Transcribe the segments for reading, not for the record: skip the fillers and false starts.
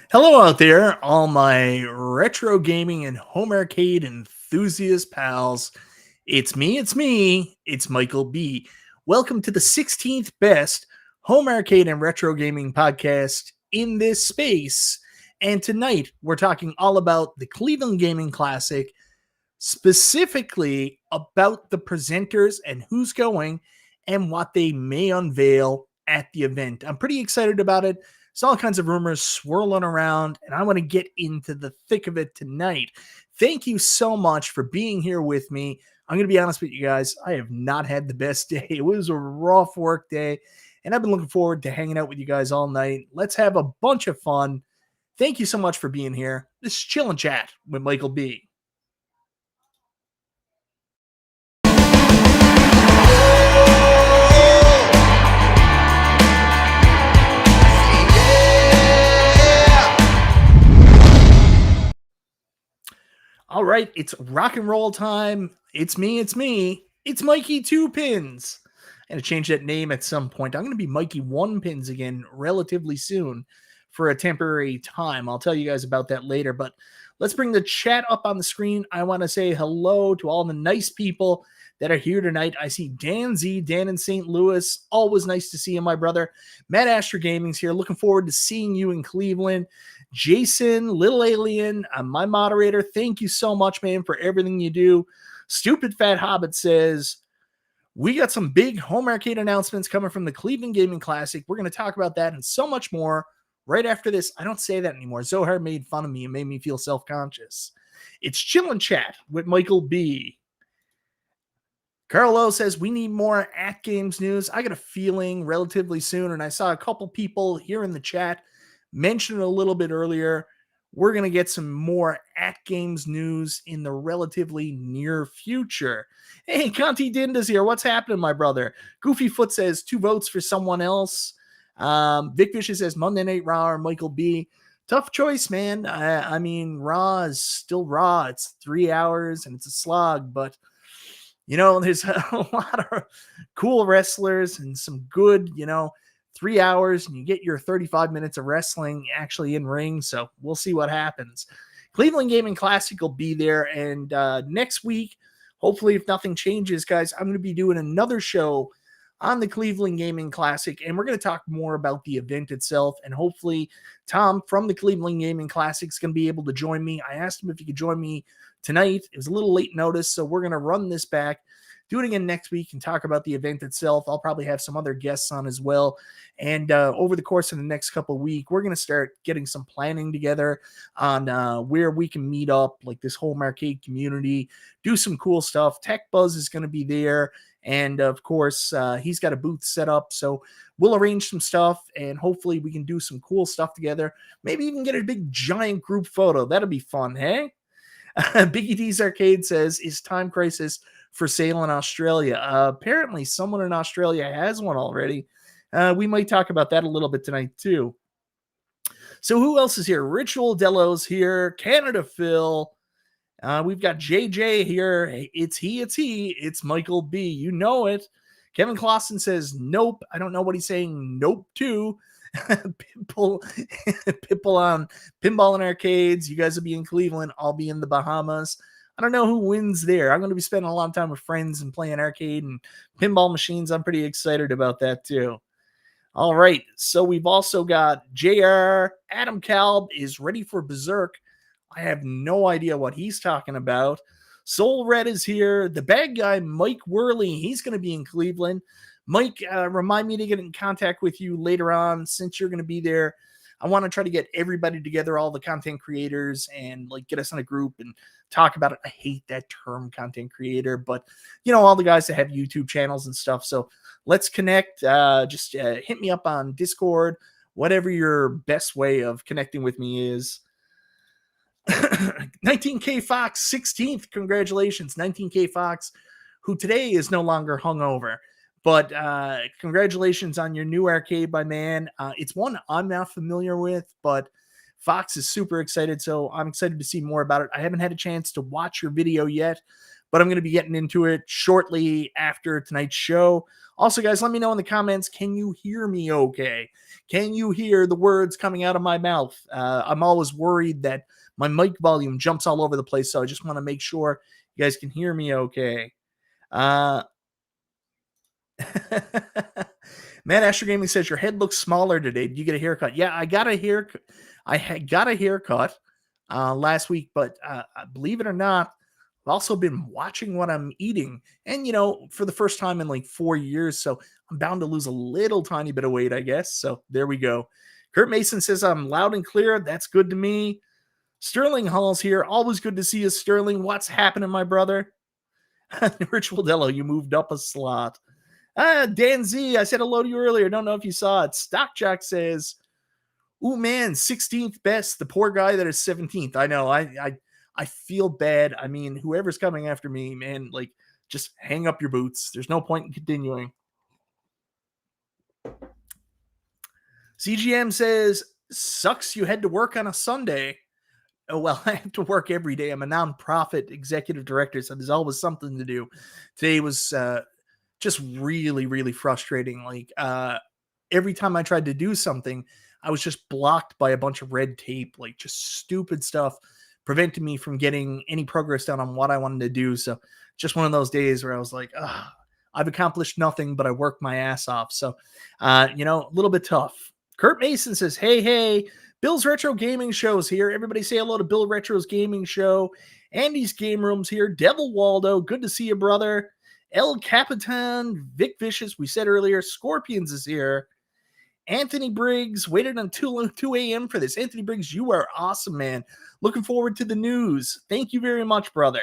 Hello out there, all my retro gaming and home arcade enthusiast pals. It's Michael B. Welcome to the 16th best home arcade and retro gaming podcast in this space. And tonight we're talking all about the Cleveland Gaming Classic, specifically about the presenters and who's going and what they may unveil at the event. I'm pretty excited about it. There's all kinds of rumors swirling around, and I want to get into the thick of it tonight. Thank you so much for being here with me. I'm going to be honest with you guys. I have not had the best day. It was a rough work day, and I've been looking forward to hanging out with you guys all night. Let's have a bunch of fun. Thank you so much for being here. This is Chill and Chat with Michael B. All right, it's rock and roll time. It's Mikey Two Pins. I'm going to change that name at some point. I'm going to be Mikey One Pins again relatively soon for a temporary time. I'll tell you guys about that later, but let's bring the chat up on the screen. I want to say hello to all the nice people that are here tonight. I see Dan Z, Dan in St. Louis. Always nice to see you, my brother. Matt Asher Gaming's here. Looking forward to seeing you in Cleveland. Jason, Little Alien, my moderator. Thank you so much, man, for everything you do. Stupid Fat Hobbit says, we got some big home arcade announcements coming from the Cleveland Gaming Classic. We're going to talk about that and so much more right after this. I don't say that anymore. Zohar made fun of me and made me feel self-conscious. It's Chill and Chat with Michael B. Carlo says, we need more AtGames news. I got a feeling relatively soon, and I saw a couple people here in the chat mentioned a little bit earlier, we're going to get some more AtGames news in the relatively near future. Hey, Conti Dinda's here. What's happening, my brother? Goofy Foot says 2 votes for someone else. Vic Vicious says Monday Night Raw or Michael B. Tough choice, man. I mean, Raw is still Raw. It's 3 hours and it's a slog, but there's a lot of cool wrestlers and some good, 3 hours and you get your 35 minutes of wrestling actually in ring. So we'll see what happens. Cleveland Gaming Classic will be there. And next week, hopefully, if nothing changes, guys, I'm going to be doing another show on the Cleveland Gaming Classic. And we're going to talk more about the event itself. And hopefully, Tom from the Cleveland Gaming Classic is going to be able to join me. I asked him if he could join me tonight. It was a little late notice. So we're going to run this back, do it again next week, and talk about the event itself. I'll probably have some other guests on as well. And over the course of the next couple of weeks, we're going to start getting some planning together on where we can meet up, like this whole arcade community, do some cool stuff. Tech Buzz is going to be there. And of course, he's got a booth set up. So we'll arrange some stuff and hopefully we can do some cool stuff together. Maybe even get a big giant group photo. That'll be fun, hey? Biggie D's Arcade says, is Time Crisis for sale in Australia? Apparently someone in Australia has one already. We might talk about that a little bit tonight too. So who else is here? Ritual Delos here. Canada Phil. We've got JJ here. It's he. It's Michael B. You know it. Kevin Clausen says, nope. I don't know what he's saying. Nope to. Pitbull on Pinball and Arcades. You guys will be in Cleveland. I'll be in the Bahamas. I don't know who wins there. I'm going to be spending a lot of time with friends and playing arcade and pinball machines. I'm pretty excited about that too. All right. So we've also got JR. Adam Kalb is ready for Berserk. I have no idea what he's talking about. Soul Red is here. The bad guy, Mike Worley, he's going to be in Cleveland. Mike, remind me to get in contact with you later on since you're going to be there. I want to try to get everybody together, all the content creators, and like get us in a group and talk about it. I hate that term, content creator, but all the guys that have YouTube channels and stuff. So let's connect. Just hit me up on Discord, whatever your best way of connecting with me is. 19K Fox 16th. Congratulations, 19K Fox, who today is no longer hungover. But congratulations on your new arcade, my man. It's one I'm not familiar with, but Fox is super excited, so I'm excited to see more about it. I haven't had a chance to watch your video yet, but I'm going to be getting into it shortly after tonight's show. Also, guys, let me know in the comments, can you hear me okay? Can you hear the words coming out of my mouth? I'm always worried that my mic volume jumps all over the place, so I just want to make sure you guys can hear me okay. Uh, Matt Asher Gaming says your head looks smaller today. Did you get a haircut? Yeah, I got a haircut. Got a haircut last week, but believe it or not, I've also been watching what I'm eating, and for the first time in like 4 years, so I'm bound to lose a little tiny bit of weight, I guess. So there we go. Kurt Mason says I'm loud and clear. That's good to me. Sterling Hall's here. Always good to see you, Sterling. What's happening, my brother? Rich Wildello, you moved up a slot. Dan Z, I said hello to you earlier. Don't know if you saw it. Stockjack says, "Ooh man, 16th best. The poor guy that is 17th." I know. I feel bad. I mean, whoever's coming after me, man, like just hang up your boots. There's no point in continuing. CGM says, "Sucks you had to work on a Sunday." Oh, well, I have to work every day. I'm a nonprofit executive director, so there's always something to do. Today was just really, really frustrating. Like every time I tried to do something, I was just blocked by a bunch of red tape, like just stupid stuff, preventing me from getting any progress done on what I wanted to do. So just one of those days where I was like, I've accomplished nothing, but I worked my ass off. So, a little bit tough. Kurt Mason says, hey, Bill's Retro Gaming Show's here. Everybody say hello to Bill Retro's Gaming Show. Andy's Game Room's here. Devil Waldo, good to see you, brother. El Capitan, Vic Vicious, we said earlier. Scorpions is here. Anthony Briggs, waited until 2 a.m. for this. Anthony Briggs, you are awesome, man. Looking forward to the news. Thank you very much, brother.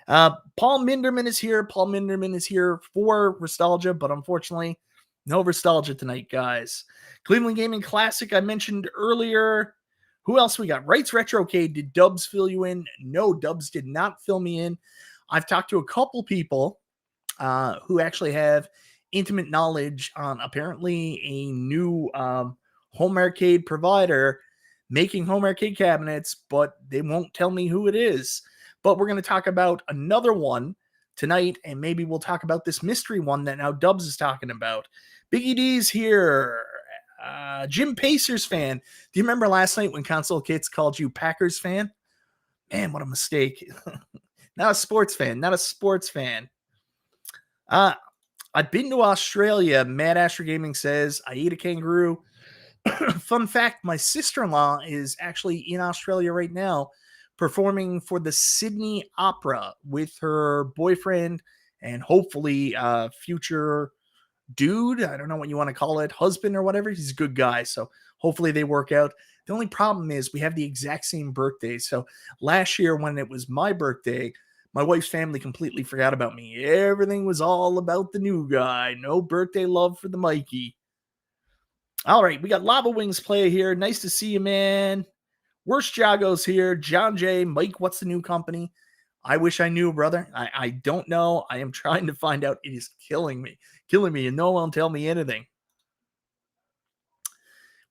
Paul Minderman is here. Paul Minderman is here for Nostalgia, but unfortunately, no Nostalgia tonight, guys. Cleveland Gaming Classic, I mentioned earlier. Who else we got? Wrights Retrocade, did Dubs fill you in? No, Dubs did not fill me in. I've talked to a couple people who actually have intimate knowledge on apparently a new home arcade provider making home arcade cabinets, but they won't tell me who it is. But we're going to talk about another one tonight, and maybe we'll talk about this mystery one that now Dubs is talking about. Biggie D's here. Jim Pacers fan. Do you remember last night when Console Kids called you Packers fan? Man, what a mistake. Not a sports fan. I've been to Australia. Mad Asher Gaming says, I ate a kangaroo. Fun fact, my sister-in-law is actually in Australia right now performing for the Sydney Opera with her boyfriend and hopefully future dude. I don't know what you want to call it, husband or whatever. He's a good guy, so hopefully they work out. The only problem is we have the exact same birthday. So last year when it was my birthday, my wife's family completely forgot about me. Everything was all about the new guy. No birthday love for the Mikey. All right, we got Lava Wings player here. Nice to see you, man. Worst Jago's here. John J. Mike, what's the new company? I wish I knew, brother. I don't know. I am trying to find out. It is killing me, and no one will tell me anything.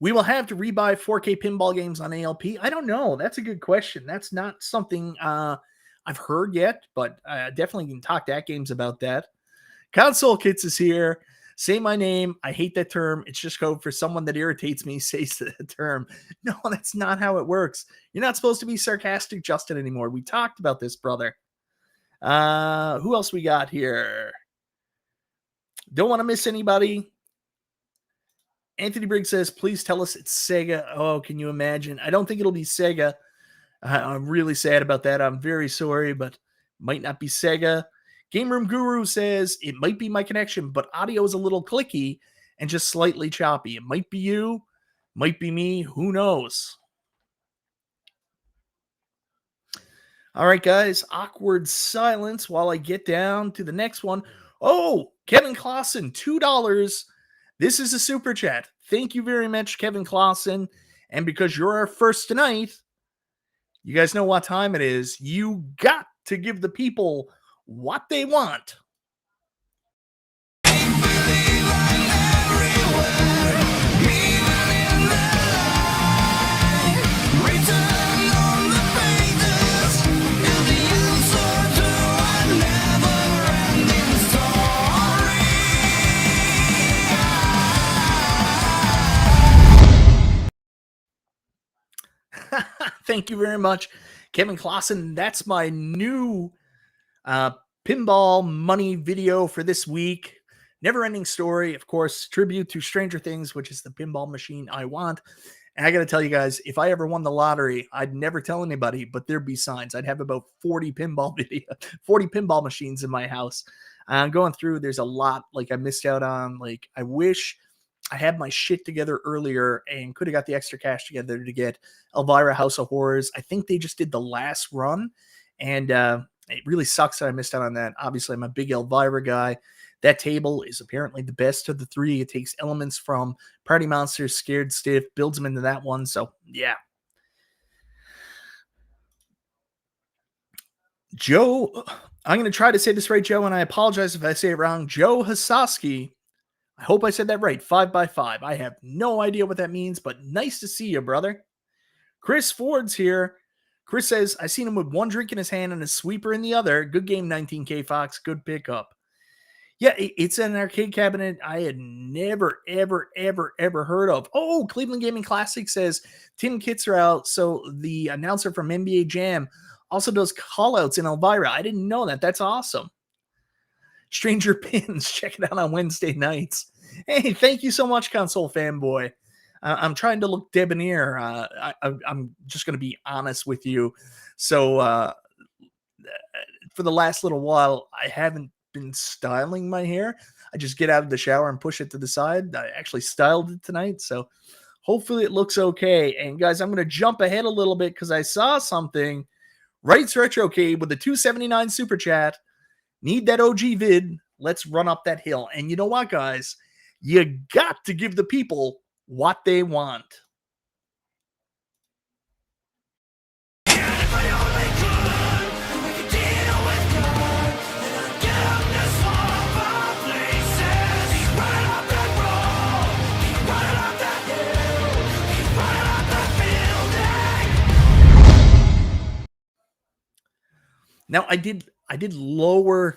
We will have to rebuy 4K pinball games on ALP. I don't know. That's a good question. That's not something I've heard yet, but definitely can talk to AtGames about that. Console Kits is here. Say my name. I hate that term. It's just code for someone that irritates me says the term. No, that's not how it works. You're not supposed to be sarcastic, Justin, anymore. We talked about this, brother. Who else we got here? Don't want to miss anybody. Anthony Briggs says, please tell us it's Sega. Oh, can you imagine? I don't think it'll be Sega. I'm really sad about that. I'm very sorry, but might not be Sega. Game Room Guru says, it might be my connection, but audio is a little clicky and just slightly choppy. It might be you, might be me. Who knows? All right, guys. Awkward silence while I get down to the next one. Oh, Kevin Clausen, $2. This is a super chat. Thank you very much, Kevin Clausen. And because you're our first tonight, you guys know what time it is. You got to give the people what they want. Thank you very much, Kevin Clausen. That's my new uh, pinball money video for this week. Never ending story, of course, tribute to Stranger Things, which is the pinball machine I want. And I got to tell you guys, if I ever won the lottery, I'd never tell anybody, but there'd be signs. I'd have about 40 40 pinball machines in my house. Going through, there's a lot like I missed out on. Like, I wish I had my shit together earlier and could have got the extra cash together to get Elvira House of Horrors. I think they just did the last run, and it really sucks that I missed out on that. Obviously, I'm a big Elvira guy. That table is apparently the best of the three. It takes elements from Party Monsters, Scared Stiff, builds them into that one. So, yeah. Joe, I'm going to try to say this right, Joe, and I apologize if I say it wrong. Joe Hasaski, I hope I said that right. 5x5. I have no idea what that means, but nice to see you, brother. Chris Ford's here. Chris says, I seen him with one drink in his hand and a sweeper in the other. Good game, 19K Fox. Good pickup. Yeah, it's an arcade cabinet I had never, ever heard of. Oh, Cleveland Gaming Classic says tin kits are out. So the announcer from NBA Jam also does callouts in Elvira. I didn't know that. That's awesome. Stranger Pins, check it out on Wednesday nights. Hey, thank you so much, Console Fanboy. I'm trying to look debonair. I'm just going to be honest with you. So for the last little while, I haven't been styling my hair. I just get out of the shower and push it to the side. I actually styled it tonight, so hopefully it looks okay. And guys, I'm going to jump ahead a little bit because I saw something. Rights Retrocade with the 279 super chat. Need that OG vid. Let's run up that hill. And you know what, guys? You got to give the people what they want. Now I did lower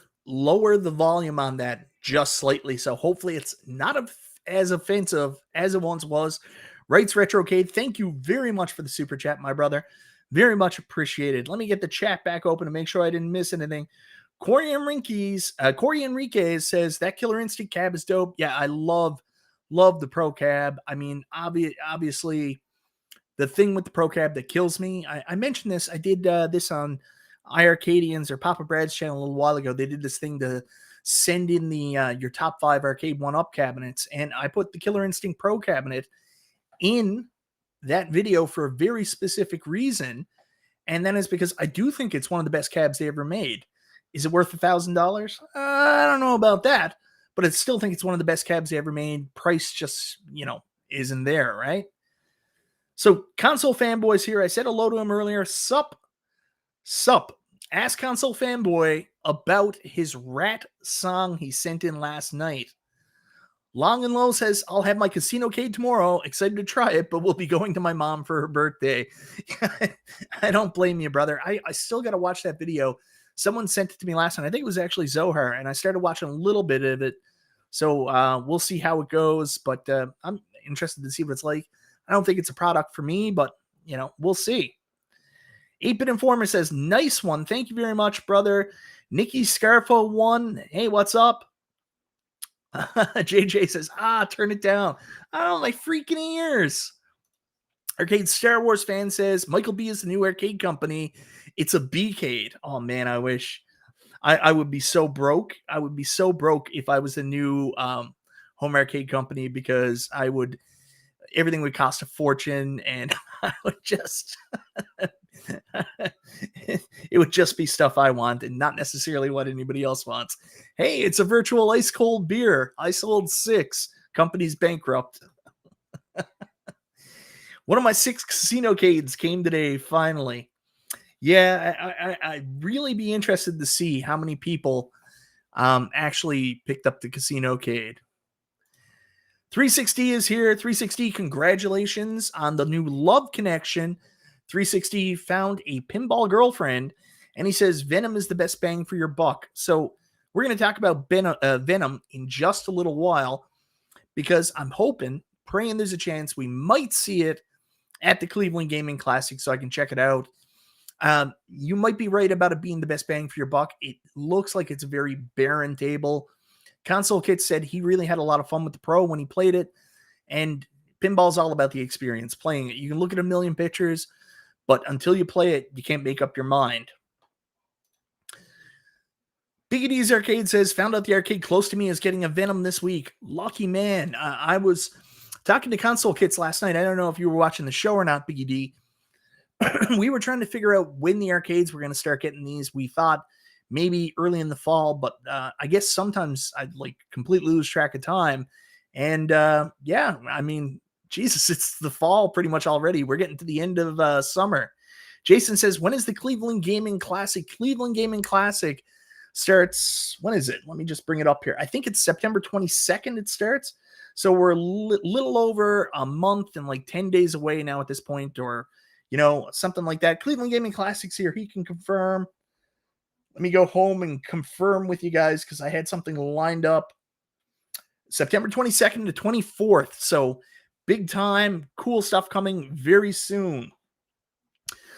the volume on that just slightly, so hopefully it's not as offensive as it once was. Rights Retrocade, thank you very much for the super chat, my brother. Very much appreciated. Let me get the chat back open to make sure I didn't miss anything. Corey Enriquez says that Killer Instinct cab is dope. Yeah, I love the Pro Cab. I mean, obviously, the thing with the Pro Cab that kills me. I mentioned this. I did this on iArcadians or Papa Brad's channel a little while ago. They did this thing to send in the your top 5 arcade 1-up cabinets, and I put the Killer Instinct Pro cabinet in that video for a very specific reason, and that is because I do think it's one of the best cabs they ever made. Is it worth $1,000? I don't know about that, but I still think it's one of the best cabs they ever made. Price just, isn't there, right? So, Console Fanboy's here. I said hello to him earlier. Sup. Ask Console Fanboy about his rat song he sent in last night. Long and Low says, I'll have my casino cade tomorrow. Excited to try it, but we'll be going to my mom for her birthday. I don't blame you, brother. I still got to watch that video. Someone sent it to me last night. I think it was actually Zohar, and I started watching a little bit of it. So we'll see how it goes, but I'm interested to see what it's like. I don't think it's a product for me, but, we'll see. 8-Bit Informer says, nice one. Thank you very much, brother. Nikki Scarfo 1. Hey, what's up? JJ says, turn it down. Oh, my freaking ears. Arcade Star Wars fan says, Michael B is the new arcade company. It's a B-cade. Oh, man, I wish. I would be so broke. I would be so broke if I was a new home arcade company, because everything would cost a fortune, and I would just... it would just be stuff I want and not necessarily what anybody else wants. Hey, it's a virtual ice cold beer. I sold 6. Company's bankrupt. One of my 6 casino cades came today, finally. Yeah, I'd really be interested to see how many people actually picked up the casino cade. 360 is here. 360, congratulations on the new Love Connection. 360 found a pinball girlfriend, and he says Venom is the best bang for your buck. So we're going to talk about Venom in just a little while, because I'm praying there's a chance we might see it at the Cleveland Gaming Classic so I can check it out. You might be right about it being the best bang for your buck. It looks like it's a very barren table. Console Kit said he really had a lot of fun with the Pro when he played it, and pinball's all about the experience playing it. You can look at a million pictures, but until you play it, you can't make up your mind. Biggie D's Arcade says, found out the arcade close to me is getting a Venom this week. Lucky man. I was talking to Console Kits last night. I don't know if you were watching the show or not, Biggie D. We were trying to figure out when the arcades were going to start getting these. We thought maybe early in the fall, but I guess sometimes I'd like completely lose track of time. And yeah, I mean, Jesus, it's the fall pretty much already. We're getting to the end of summer. Jason says, when is the Cleveland Gaming Classic? Cleveland Gaming Classic starts, when is it? Let me just bring it up here. I think it's September 22nd it starts. So we're a little over a month and like 10 days away now at this point, or, you know, something like that. Cleveland Gaming Classics here. He can confirm. Let me go home and confirm with you guys because I had something lined up. September 22nd to 24th. So big time, cool stuff coming very soon.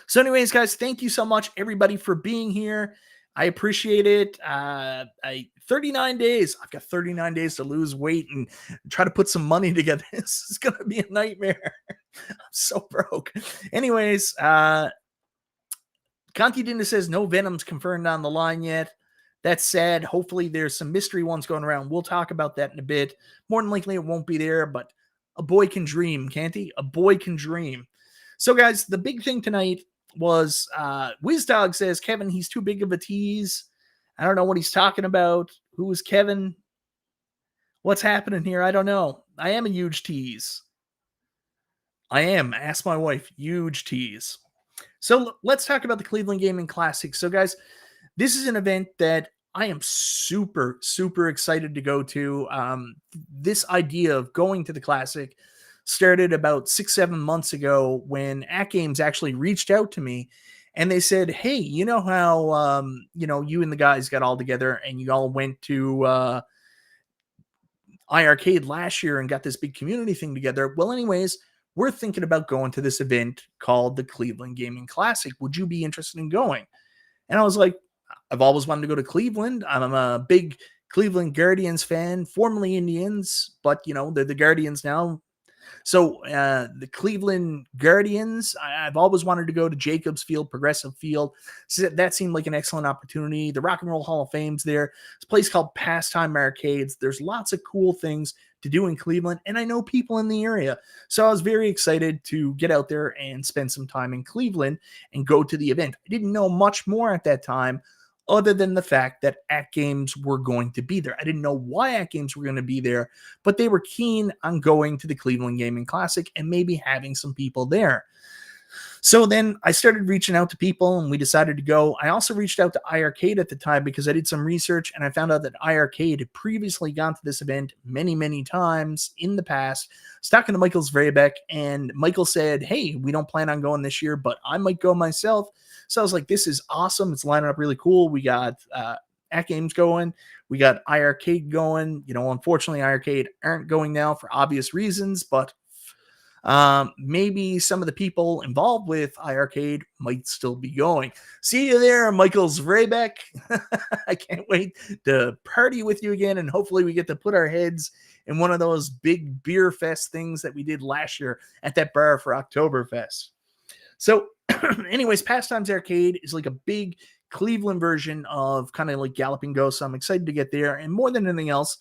So anyways, guys, thank you so much, everybody, for being here. I appreciate it. 39 days. I've got 39 days to lose weight and try to put some money together. This is going to be a nightmare. I'm so broke. Anyways, Conti Dinda says no Venom's confirmed on the line yet. That's sad. Hopefully there's some mystery ones going around. We'll talk about that in a bit. More than likely it won't be there, but a boy can dream, can't he? A boy can dream. So guys, the big thing tonight was WizDog says, Kevin, he's too big of a tease. I don't know what he's talking about. Who is Kevin? What's happening here? I don't know. I am a huge tease. I am. Ask my wife. Huge tease. So let's talk about the Cleveland Gaming Classic. So guys, this is an event that I am super, super excited to go to. This idea of going to the Classic started about 6-7 months ago when AtGames actually reached out to me and they said, hey, you know how, you and the guys got all together and you all went to iArcade last year and got this big community thing together. Well, anyways, we're thinking about going to this event called the Cleveland Gaming Classic. Would you be interested in going? And I was like, I've always wanted to go to Cleveland. I'm a big Cleveland Guardians fan, formerly Indians, but, they're the Guardians now. So the Cleveland Guardians, I've always wanted to go to Jacobs Field, Progressive Field. So that seemed like an excellent opportunity. The Rock and Roll Hall of Fame's there. It's a place called Pastime Arcades. There's lots of cool things to do in Cleveland, and I know people in the area. So I was very excited to get out there and spend some time in Cleveland and go to the event. I didn't know much more at that time, other than the fact that AtGames were going to be there. I didn't know why AtGames were going to be there, but they were keen on going to the Cleveland Gaming Classic and maybe having some people there. So then I started reaching out to people and we decided to go. I also reached out to iArcade at the time because I did some research and I found out that iArcade had previously gone to this event many, many times in the past. I was talking to Michael Zverebeck and Michael said, hey, we don't plan on going this year, but I might go myself. So I was like, this is awesome. It's lining up really cool. We got AtGames going. We got iArcade going. Unfortunately, iArcade aren't going now for obvious reasons, but maybe some of the people involved with iArcade might still be going. See you there, Michael Zverebeck. I can't wait to party with you again, and hopefully we get to put our heads in one of those big beer fest things that we did last year at that bar for Oktoberfest. So anyways, Pastimes Arcade is like a big Cleveland version of kind of like Galloping Ghost. So I'm excited to get there. And more than anything else,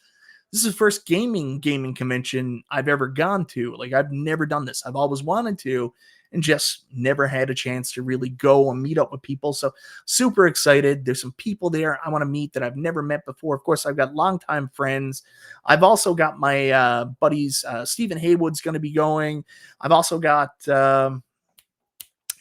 this is the first gaming convention I've ever gone to. Like, I've never done this. I've always wanted to and just never had a chance to really go and meet up with people. So super excited. There's some people there I want to meet that I've never met before. Of course, I've got longtime friends. I've also got my buddies. Stephen Haywood's going to be going. I've also got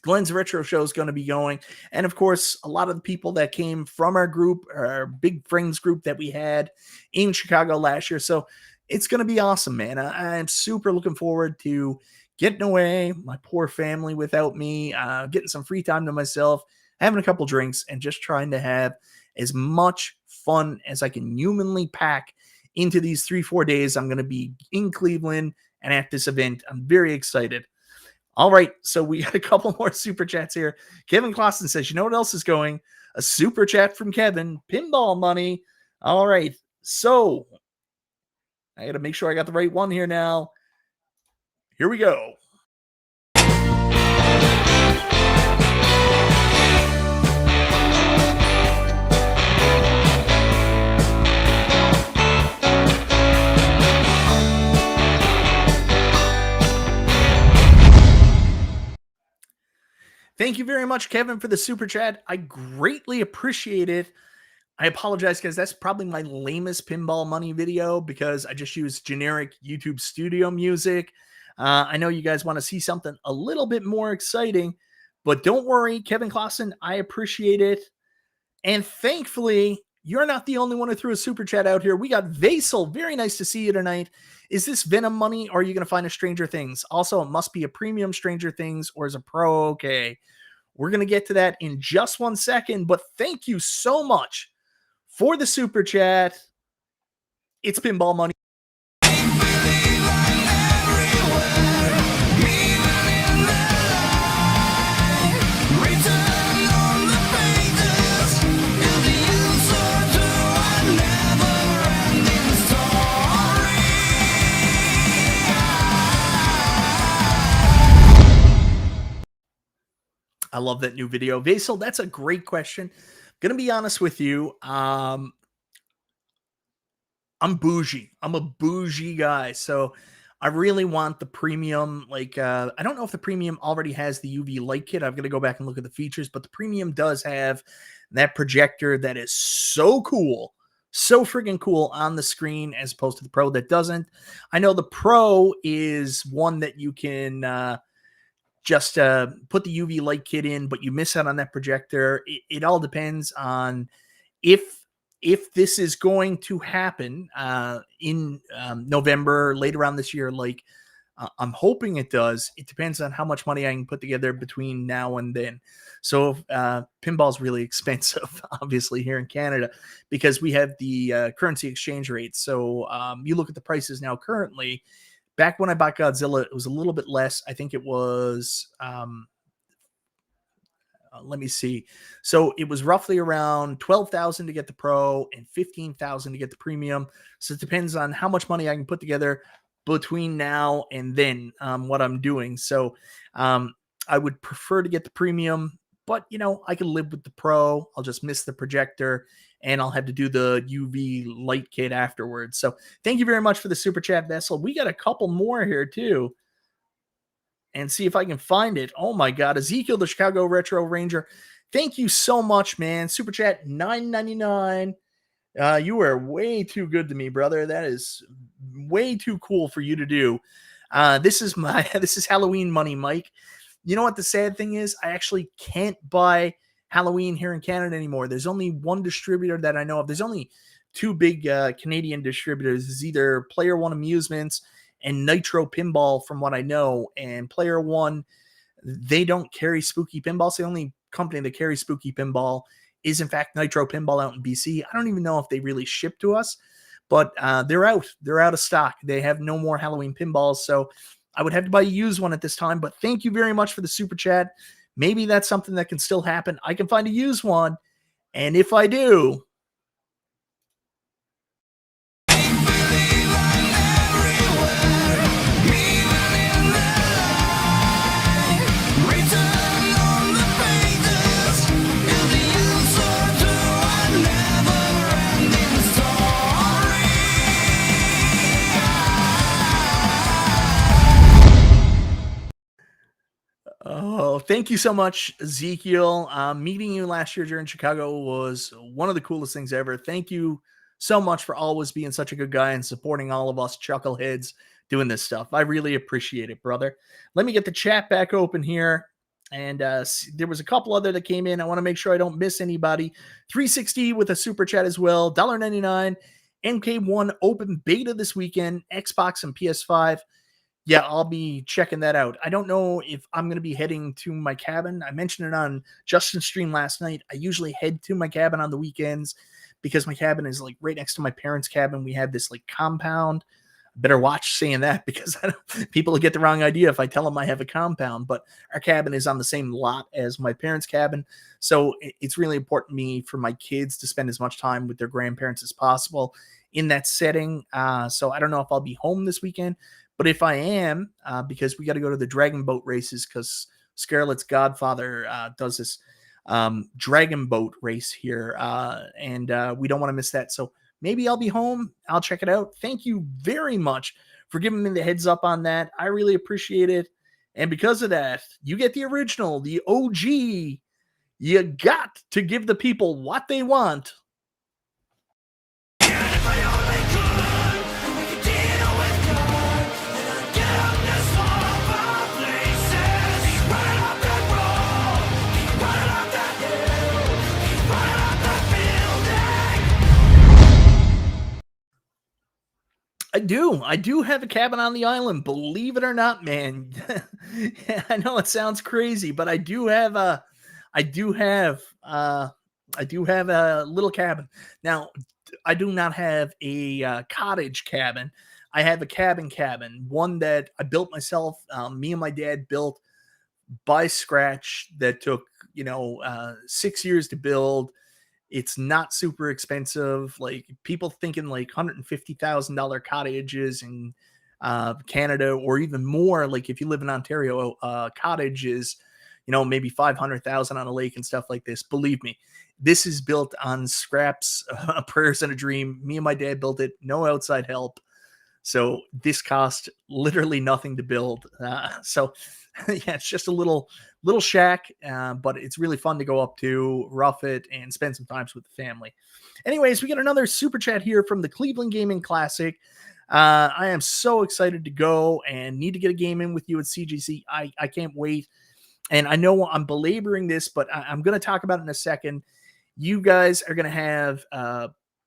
Glenn's Retro Show is going to be going. And of course, a lot of the people that came from our group, our big friends group that we had in Chicago last year. So it's going to be awesome, man. I'm super looking forward to getting away, my poor family without me, getting some free time to myself, having a couple drinks, and just trying to have as much fun as I can humanly pack into these 3-4 days I'm going to be in Cleveland and at this event. I'm very excited. All right, so we got a couple more super chats here. Kevin Clausen says, "You know what else is going? A super chat from Kevin, pinball money." All right, so I got to make sure I got the right one here now. Here we go. Thank you very much, Kevin, for the super chat. I greatly appreciate it. I apologize, guys. That's probably my lamest pinball money video because I just use generic YouTube studio music. I know you guys want to see something a little bit more exciting, but don't worry, Kevin Clausen, I appreciate it. And thankfully, you're not the only one who threw a super chat out here. We got Vasel. Very nice to see you tonight. Is this Venom money or are you going to find a Stranger Things? Also, it must be a premium Stranger Things or is a pro okay? We're going to get to that in just 1 second, but thank you so much for the super chat. It's pinball money. I love that new video. Vasel, that's a great question. Gonna be honest with you. I'm bougie. I'm a bougie guy. So I really want the premium. Like, I don't know if the premium already has the UV light kit. I've got to go back and look at the features, but the premium does have that projector that is so cool. So friggin' cool on the screen as opposed to the Pro that doesn't. I know the Pro is one that you can just put the UV light kit in, but you miss out on that projector. It all depends on if this is going to happen in November, later on this year. Like I'm hoping it does. It depends on how much money I can put together between now and then. So pinball's really expensive, obviously, here in Canada because we have the currency exchange rate. So you look at the prices now currently. Back when I bought Godzilla, it was a little bit less. I think it was, let me see. So it was roughly around 12,000 to get the Pro and 15,000 to get the Premium. So it depends on how much money I can put together between now and then what I'm doing. So I would prefer to get the Premium, but I can live with the Pro. I'll just miss the projector and I'll have to do the UV light kit afterwards. So thank you very much for the super chat, Vessel. We got a couple more here too. And see if I can find it. Oh my God, Ezekiel, the Chicago Retro Ranger. Thank you so much, man. Super chat $9.99. You are way too good to me, brother. That is way too cool for you to do. This is Halloween money, Mike. You know what the sad thing is? I actually can't buy Halloween here in Canada anymore. There's only one distributor that I know of. There's only two big Canadian distributors. It's either Player One Amusements and Nitro Pinball, from what I know. And Player One, they don't carry Spooky Pinball. It's the only company that carries Spooky Pinball is, in fact, Nitro Pinball out in BC. I don't even know if they really ship to us, but they're out. They're out of stock. They have no more Halloween pinballs, so I would have to buy a used one at this time. But thank you very much for the super chat. Maybe that's something that can still happen. I can find a used one, and if I do, oh, thank you so much, Ezekiel. Meeting you last year during Chicago was one of the coolest things ever. Thank you so much for always being such a good guy and supporting all of us chuckleheads doing this stuff. I really appreciate it, brother. Let me get the chat back open here. And there was a couple other that came in. I want to make sure I don't miss anybody. 360 with a super chat as well. $1.99. MK1 open beta this weekend. Xbox and PS5. Yeah, I'll be checking that out. I don't know if I'm going to be heading to my cabin. I mentioned it on Justin's stream last night. I usually head to my cabin on the weekends because my cabin is like right next to my parents' cabin. We have this like compound Better watch saying that because people will get the wrong idea if I tell them I have a compound. But our cabin is on the same lot as my parents' cabin, so it's really important to me for my kids to spend as much time with their grandparents as possible in that setting. So I don't know if I'll be home this weekend, but if I am, because we got to go to the dragon boat races because Scarlett's godfather does this dragon boat race here, and we don't want to miss that. So maybe I'll be home. I'll check it out. Thank you very much for giving me the heads up on that. I really appreciate it. And because of that, you get the original, the OG. You got to give the people what they want. I do have a cabin on the island, believe it or not, man. I know it sounds crazy, but I do have I do have a little cabin. Now, I do not have a cottage cabin. I have a cabin, one that I built myself. Me and my dad built by scratch that took, 6 years to build. It's not super expensive. Like people thinking like $150,000 cottages in Canada or even more. Like if you live in Ontario, cottage is, maybe 500,000 on a lake and stuff like this. Believe me, this is built on scraps, prayers and a dream. Me and my dad built it. No outside help. So this cost literally nothing to build. So yeah, it's just a little shack, but it's really fun to go up to, rough it, and spend some time with the family. Anyways, we got another super chat here from the Cleveland Gaming Classic. I am so excited to go and need to get a game in with you at CGC. I can't wait. And I know I'm belaboring this, but I'm going to talk about it in a second. You guys are going to have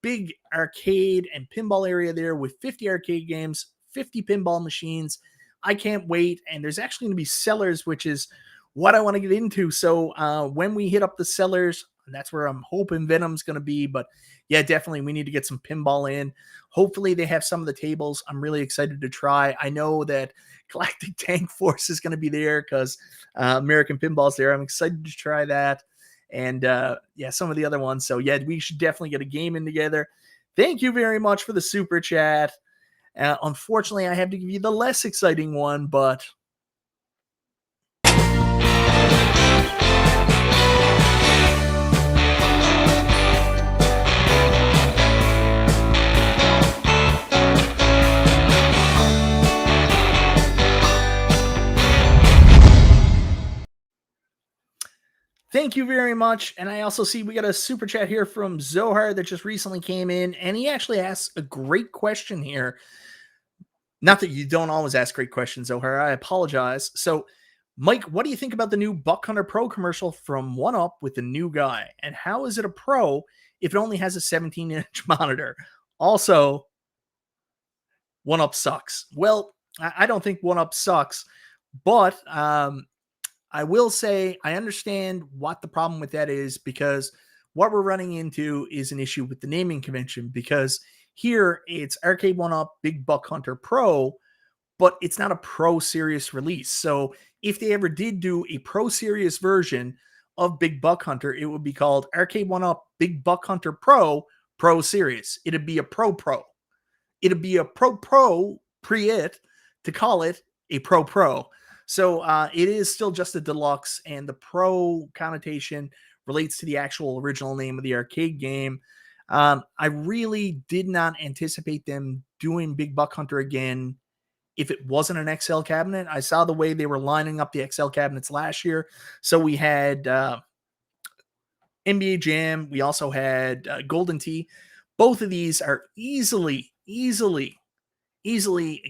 big arcade and pinball area there with 50 arcade games, 50 pinball machines. I can't wait. And there's actually going to be cellars, which is what I want to get into. So when we hit up the cellars, that's where I'm hoping Venom's going to be. But yeah, definitely we need to get some pinball in. Hopefully they have some of the tables. I'm really excited to try. I know that Galactic Tank Force is going to be there because American Pinball's there. I'm excited to try that. And yeah, some of the other ones. So yeah, we should definitely get a game in together. Thank you very much for the super chat. Unfortunately, I have to give you the less exciting one, but thank you very much. And I also see we got a super chat here from Zohar that just recently came in, and he actually asks a great question here. Not that you don't always ask great questions, Zohar. I apologize. So, Mike, what do you think about the new Buck Hunter Pro commercial from One Up with the new guy? And how is it a pro if it only has a 17-inch monitor? Also, One Up sucks. Well, I don't think One Up sucks, but I will say I understand what the problem with that is, because what we're running into is an issue with the naming convention, because here it's Arcade One Up Big Buck Hunter Pro, but it's not a Pro Series release. So if they ever did do a Pro Series version of Big Buck Hunter, it would be called Arcade One Up Big Buck Hunter Pro Pro Series. It'd be a Pro. It'd be a Pro pre-it to call it a Pro. So it is still just a deluxe, and the Pro connotation relates to the actual original name of the arcade game. I really did not anticipate them doing Big Buck Hunter again if it wasn't an XL cabinet. I saw the way they were lining up the XL cabinets last year. So we had NBA Jam. We also had Golden Tee. Both of these are easily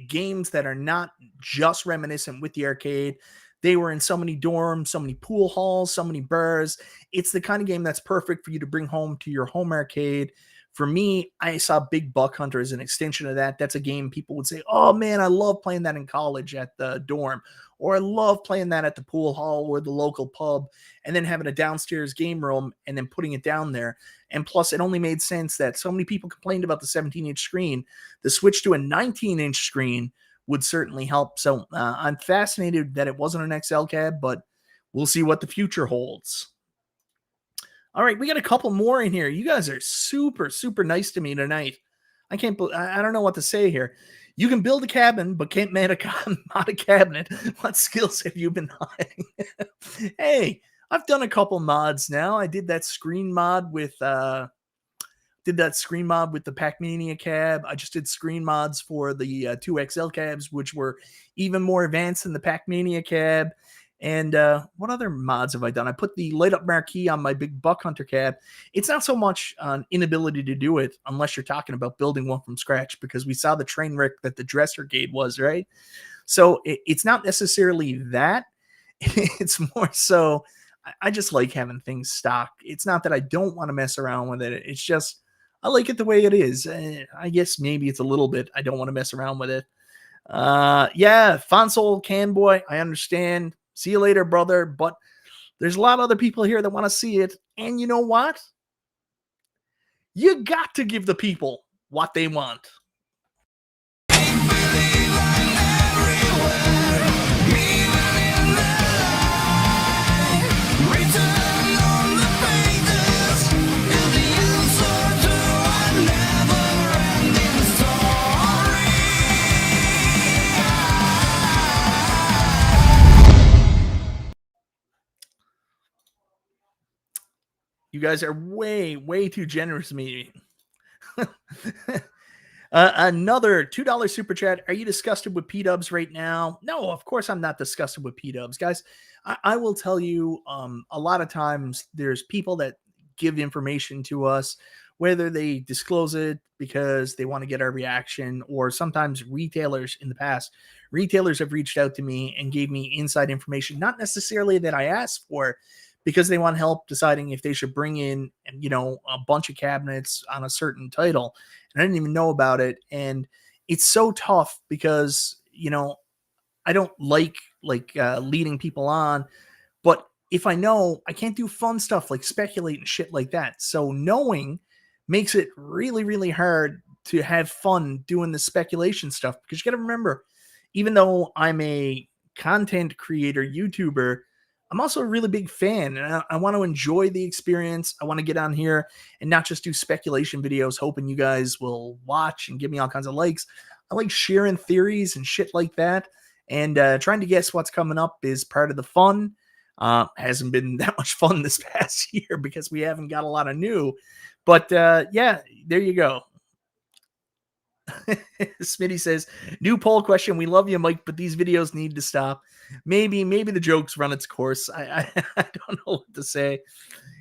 games that are not just reminiscent with the arcade. They were in so many dorms, so many pool halls, so many bars. It's the kind of game that's perfect for you to bring home to your home arcade For me, I saw Big Buck Hunter as an extension of that. That's a game people would say, "Oh man, I love playing that in college at the dorm," or "I love playing that at the pool hall or the local pub," and then having a downstairs game room and then putting it down there. And plus, it only made sense that so many people complained about the 17-inch screen. The switch to a 19-inch screen would certainly help. So I'm fascinated that it wasn't an XL cab, but we'll see what the future holds. All right, we got a couple more in here. You guys are super, super nice to me tonight. I can't. I don't know what to say here. You can build a cabin, but can't mod a cabinet. What skills have you been hiding? Hey, I've done a couple mods now. I did that screen mod with the Pac-Mania cab. I just did screen mods for the 2XL cabs, which were even more advanced than the Pac-Mania cab. And what other mods have I done? I put the light up marquee on my Big Buck Hunter cab. It's not so much an inability to do it unless you're talking about building one from scratch, because we saw the train wreck that the dresser gate was, right? So it's not necessarily that. It's more so I just like having things stock. It's not that I don't want to mess around with it. It's just I like it the way it is. I guess maybe it's a little bit I don't want to mess around with it. Yeah, Fonsol Canboy, I understand. See you later, brother. But there's a lot of other people here that want to see it. And you know what? You got to give the people what they want. You guys are way, way too generous to me. Another $2 super chat. Are you disgusted with P-dubs right now? No, of course I'm not disgusted with P-dubs, guys. I will tell you, a lot of times there's people that give information to us, whether they disclose it because they want to get our reaction, or sometimes retailers in the past. Retailers have reached out to me and gave me inside information, not necessarily that I asked for, because they want help deciding if they should bring in, a bunch of cabinets on a certain title. And I didn't even know about it. And it's so tough because, I don't like leading people on, but if I know, I can't do fun stuff like speculate and shit like that. So knowing makes it really, really hard to have fun doing the speculation stuff, because you got to remember, even though I'm a content creator, YouTuber, I'm also a really big fan, and I want to enjoy the experience. I want to get on here and not just do speculation videos, hoping you guys will watch and give me all kinds of likes. I like sharing theories and shit like that, and trying to guess what's coming up is part of the fun. Hasn't been that much fun this past year because we haven't got a lot of new, but yeah, there you go. Smitty says, new poll question. We love you, Mike, but these videos need to stop. Maybe the joke's run its course. I don't know what to say.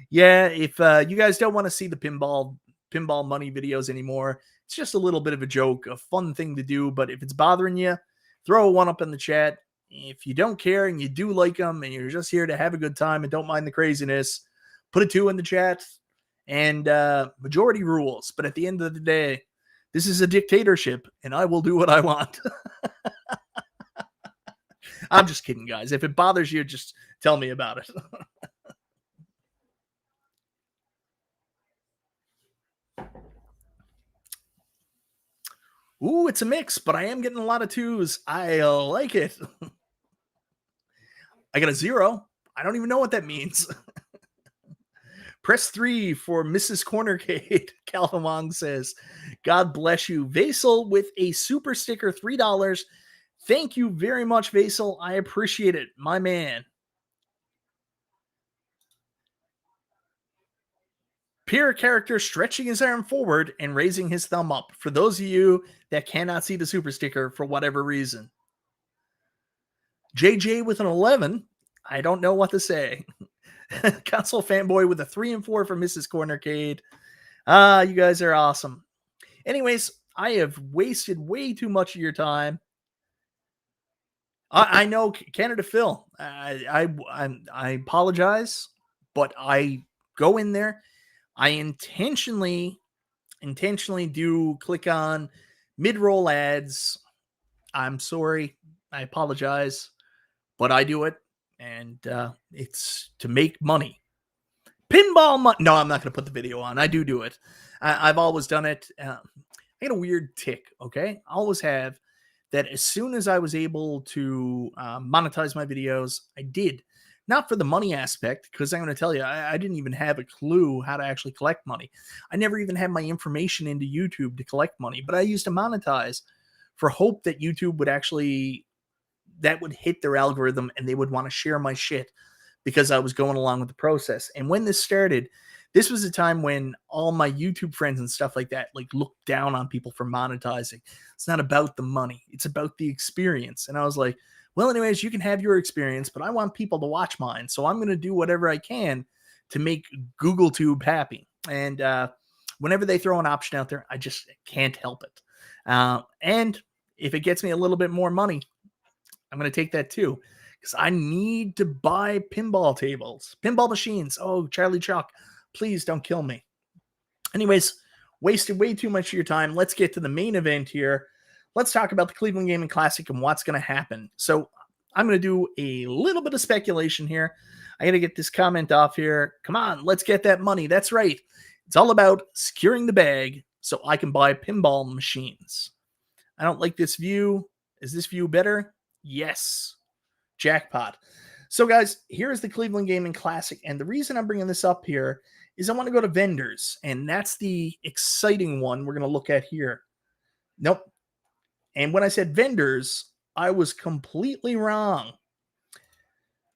Yeah, if you guys don't want to see the pinball money videos anymore, it's just a little bit of a joke, a fun thing to do. But if it's bothering you, throw a one up in the chat. If you don't care and you do like them and you're just here to have a good time and don't mind the craziness, put a 2 in the chat. And majority rules. But at the end of the day, this is a dictatorship, and I will do what I want. I'm just kidding, guys. If it bothers you, just tell me about it. Ooh, it's a mix, but I am getting a lot of 2s. I like it. I got a 0. I don't even know what that means. Press 3 for Mrs. Cornercade. Calvin Wong says, God bless you. Vasil with a super sticker, $3. Thank you very much, Vasil. I appreciate it, my man. Peer character stretching his arm forward and raising his thumb up. For those of you that cannot see the super sticker for whatever reason. JJ with an 11. I don't know what to say. Console fanboy with a 3 and 4 for Mrs. Cornercade. You guys are awesome. Anyways, I have wasted way too much of your time. I know, Canada Phil. I apologize, but I go in there. I intentionally intentionally do click on mid-roll ads. I'm sorry. I apologize, but I do it, and it's to make money. Pinball money. No, I'm not going to put the video on. I do it. I've always done it. I had a weird tick, okay? I always have that as soon as I was able to monetize my videos, I did. Not for the money aspect, because I'm going to tell you, I didn't even have a clue how to actually collect money. I never even had my information into YouTube to collect money, but I used to monetize for hope that YouTube would actually, that would hit their algorithm and they would want to share my shit because I was going along with the process. And when this started, this was a time when all my YouTube friends and stuff like that like looked down on people for monetizing. It's not about the money, it's about the experience. And I was like, well, anyways, you can have your experience, but I want people to watch mine. So I'm going to do whatever I can to make GoogleTube happy. And whenever they throw an option out there, I just can't help it. And if it gets me a little bit more money, I'm going to take that too, because I need to buy pinball tables, pinball machines. Oh, Charlie Chuck, please don't kill me. Anyways, wasted way too much of your time. Let's get to the main event here. Let's talk about the Cleveland Gaming Classic and what's going to happen. So I'm going to do a little bit of speculation here. I got to get this comment off here. Come on, let's get that money. That's right. It's all about securing the bag so I can buy pinball machines. I don't like this view. Is this view better? Yes. Jackpot. So guys, here's the Cleveland Gaming Classic. And the reason I'm bringing this up here is I want to go to vendors. And that's the exciting one we're going to look at here. Nope. And when I said vendors, I was completely wrong.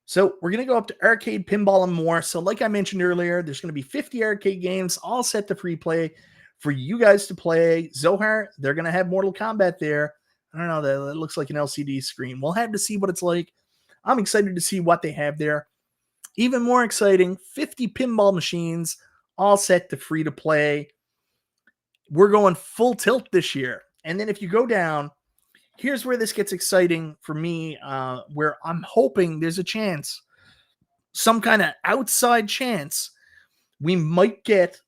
So we're going to go up to arcade, pinball, and more. So like I mentioned earlier, there's going to be 50 arcade games all set to free play for you guys to play. Zohar, they're going to have Mortal Kombat there. I don't know, that looks like an LCD screen. We'll have to see what it's like. I'm excited to see what they have there. Even more exciting, 50 pinball machines all set to free to play. We're going full tilt this year. And then if you go down, here's where this gets exciting for me, where I'm hoping there's a chance, some kind of outside chance, we might get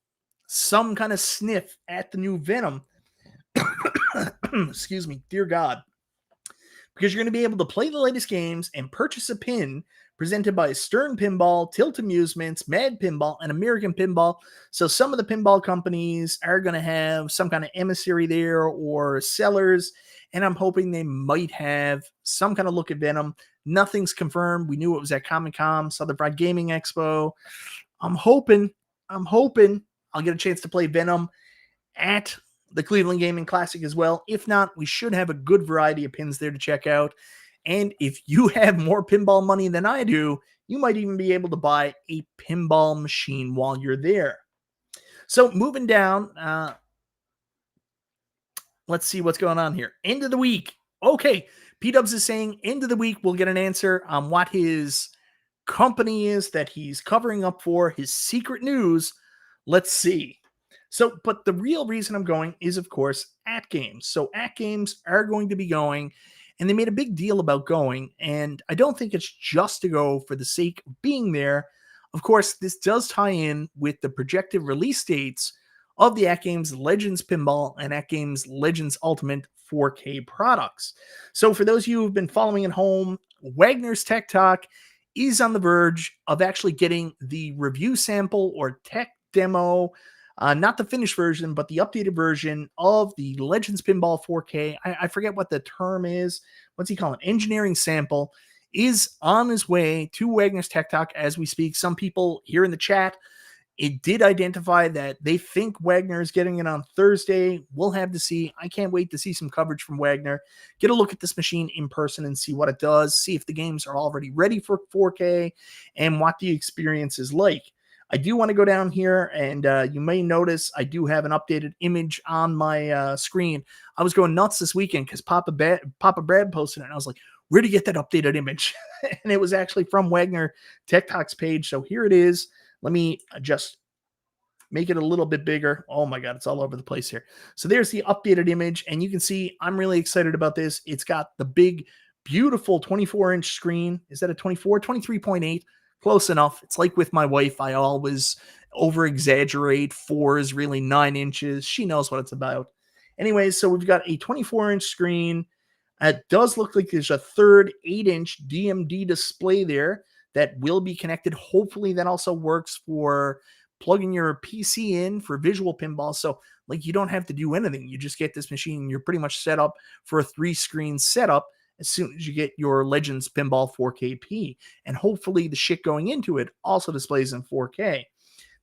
some kind of sniff at the new Venom. Excuse me, dear God. Because you're going to be able to play the latest games and purchase a pin presented by Stern Pinball, Tilt Amusements, Mad Pinball, and American Pinball. So some of the pinball companies are going to have some kind of emissary there or sellers, and I'm hoping they might have some kind of look at Venom. Nothing's confirmed. We knew it was at Comic-Con, Southern Fried Gaming Expo. I'm hoping I'll get a chance to play Venom at the Cleveland Gaming Classic as well. If not, we should have a good variety of pins there to check out. And if you have more pinball money than I do, you might even be able to buy a pinball machine while you're there. So moving down, let's see what's going on here. End of the week. Okay, P-Dubs is saying end of the week we'll get an answer on what his company is that he's covering up for, his secret news. Let's see. So, but the real reason I'm going is, of course, AtGames. So AtGames are going to be going, and they made a big deal about going, and I don't think it's just to go for the sake of being there. Of course, this does tie in with the projected release dates of the AtGames Legends Pinball and AtGames Legends Ultimate 4K products. So for those of you who've been following at home, Wagner's Tech Talk is on the verge of actually getting the review sample or tech demo, not the finished version, but the updated version of the Legends Pinball 4K. I forget what the term is. What's he calling it? Engineering sample is on his way to Wagner's Tech Talk as we speak. Some people here in the chat, it did identify that they think Wagner is getting it on Thursday. We'll have to see. I can't wait to see some coverage from Wagner. Get a look at this machine in person and see what it does. See if the games are already ready for 4K and what the experience is like. I do want to go down here, and you may notice I do have an updated image on my screen. I was going nuts this weekend because Papa Brad posted it, and I was like, where to get that updated image? And it was actually from Wagner Tech Talks page. So here it is. Let me just make it a little bit bigger. Oh my God, it's all over the place here. So there's the updated image, and you can see I'm really excited about this. It's got the big, beautiful 24-inch screen. Is that a 24? 23.8. Close enough. It's like with my wife, I always over exaggerate. 4 is really 9 inches. She knows what it's about. Anyways, so we've got a 24-inch screen. It does look like there's a third 8-inch DMD display there that will be connected. Hopefully, that also works for plugging your PC in for visual pinball. So, like, you don't have to do anything. You just get this machine. You're pretty much set up for a 3-screen setup as soon as you get your Legends Pinball 4KP. And hopefully, the shit going into it also displays in 4K.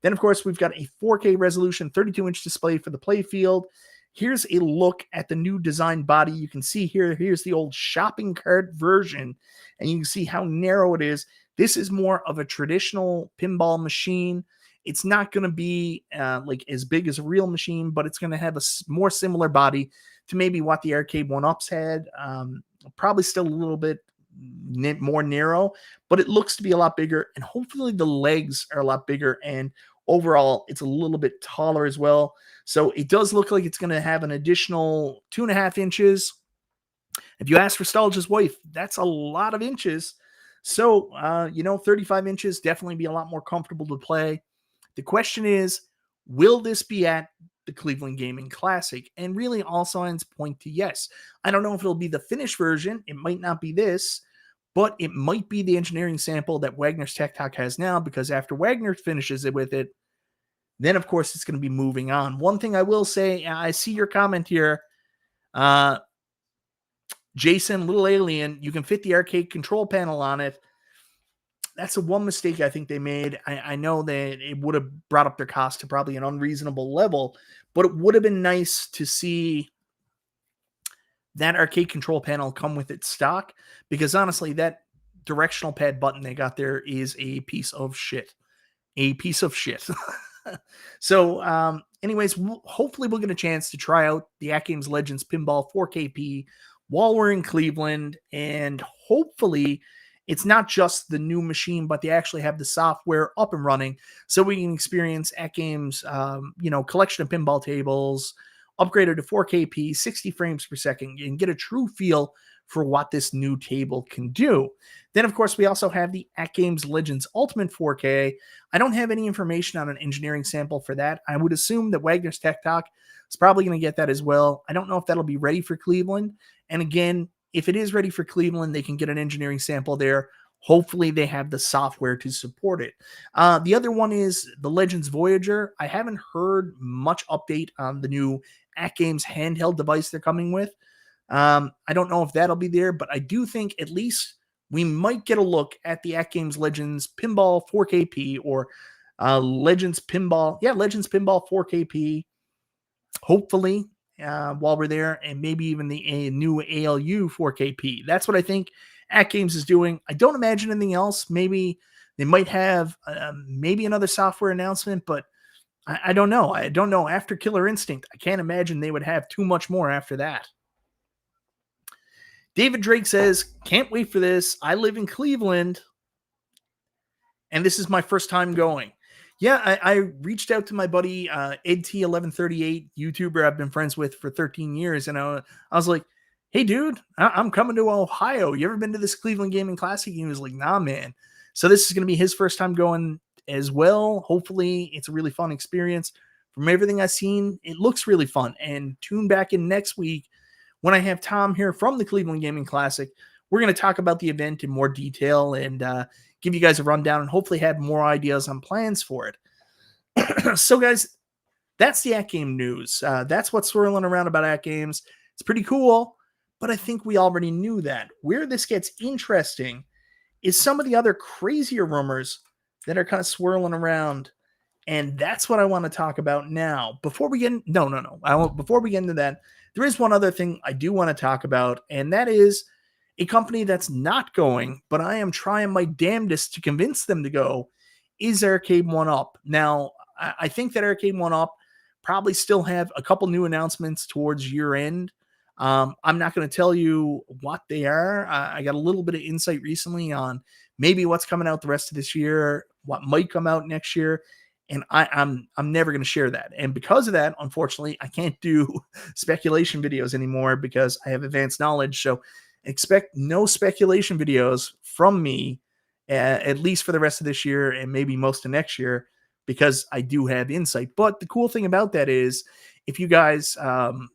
Then, of course, we've got a 4K resolution 32-inch display for the play field. Here's a look at the new design body. You can see here's the old shopping cart version, and you can see how narrow it is. This is more of a traditional pinball machine. It's not going to be like as big as a real machine, but it's going to have a more similar body to maybe what the arcade 1-ups had. Probably still a little bit more narrow, but it looks to be a lot bigger, and hopefully the legs are a lot bigger, and overall it's a little bit taller as well. So it does look like it's going to have an additional 2.5 inches. If you ask Nostalgia's wife, that's a lot of inches. So 35 inches definitely be a lot more comfortable to play. The question is, will this be at the Cleveland Gaming Classic? And really all signs point to yes. I don't know if it'll be the finished version. It might not be this, but it might be the engineering sample that Wagner's Tech Talk has now, because after Wagner finishes it with it, then of course it's going to be moving on. One thing I will say, I see your comment here, Jason, Little Alien, you can fit the arcade control panel on it. That's the one mistake I think they made. I know that it would have brought up their cost to probably an unreasonable level, but it would have been nice to see that arcade control panel come with its stock, because honestly, that directional pad button they got there is a piece of shit. A piece of shit. So, anyways, hopefully we'll get a chance to try out the AtGames Legends Pinball 4KP while we're in Cleveland, and hopefully it's not just the new machine, but they actually have the software up and running, so we can experience AtGames, collection of pinball tables, upgraded to 4KP, 60 frames per second, and get a true feel for what this new table can do. Then, of course, we also have the AtGames Legends Ultimate 4K. I don't have any information on an engineering sample for that. I would assume that Wagner's Tech Talk is probably going to get that as well. I don't know if that'll be ready for Cleveland. And again, if it is ready for Cleveland, they can get an engineering sample there. Hopefully they have the software to support it. The other one is the Legends Voyager. I haven't heard much update on the new AtGames handheld device they're coming with. I don't know if that'll be there, but I do think at least we might get a look at the AtGames Legends Pinball 4KP, or Legends Pinball 4KP, hopefully, while we're there, and maybe even the new ALU 4KP. That's what I think AtGames is doing. I don't imagine anything else. Maybe they might have maybe another software announcement, but I don't know. I don't know. After Killer Instinct, I can't imagine they would have too much more after that. David Drake says, can't wait for this. I live in Cleveland, and this is my first time going. Yeah, I reached out to my buddy, EdT1138, YouTuber I've been friends with for 13 years, and I was like, hey, dude, I'm coming to Ohio. You ever been to this Cleveland Gaming Classic? And he was like, nah, man. So this is going to be his first time going as well. Hopefully, it's a really fun experience. From everything I've seen, it looks really fun. And tune back in next week when I have Tom here from the Cleveland Gaming Classic. We're going to talk about the event in more detail and give you guys a rundown, and hopefully have more ideas on plans for it. So, guys, that's the AtGame news. That's what's swirling around about AtGames. It's pretty cool, but I think we already knew that. Where this gets interesting is some of the other crazier rumors that are kind of swirling around, and that's what I want to talk about now. Before we get before we get into that, there is one other thing I do want to talk about, and that is a company that's not going, but I am trying my damnedest to convince them to go, is Arcade 1-Up. Now, I think that Arcade 1-Up probably still have a couple new announcements towards year end. I'm not going to tell you what they are. I got a little bit of insight recently on maybe what's coming out the rest of this year, what might come out next year, and I'm never going to share that. And because of that, unfortunately, I can't do speculation videos anymore because I have advanced knowledge. So expect no speculation videos from me, at least for the rest of this year and maybe most of next year, because I do have insight. But the cool thing about that is if you guys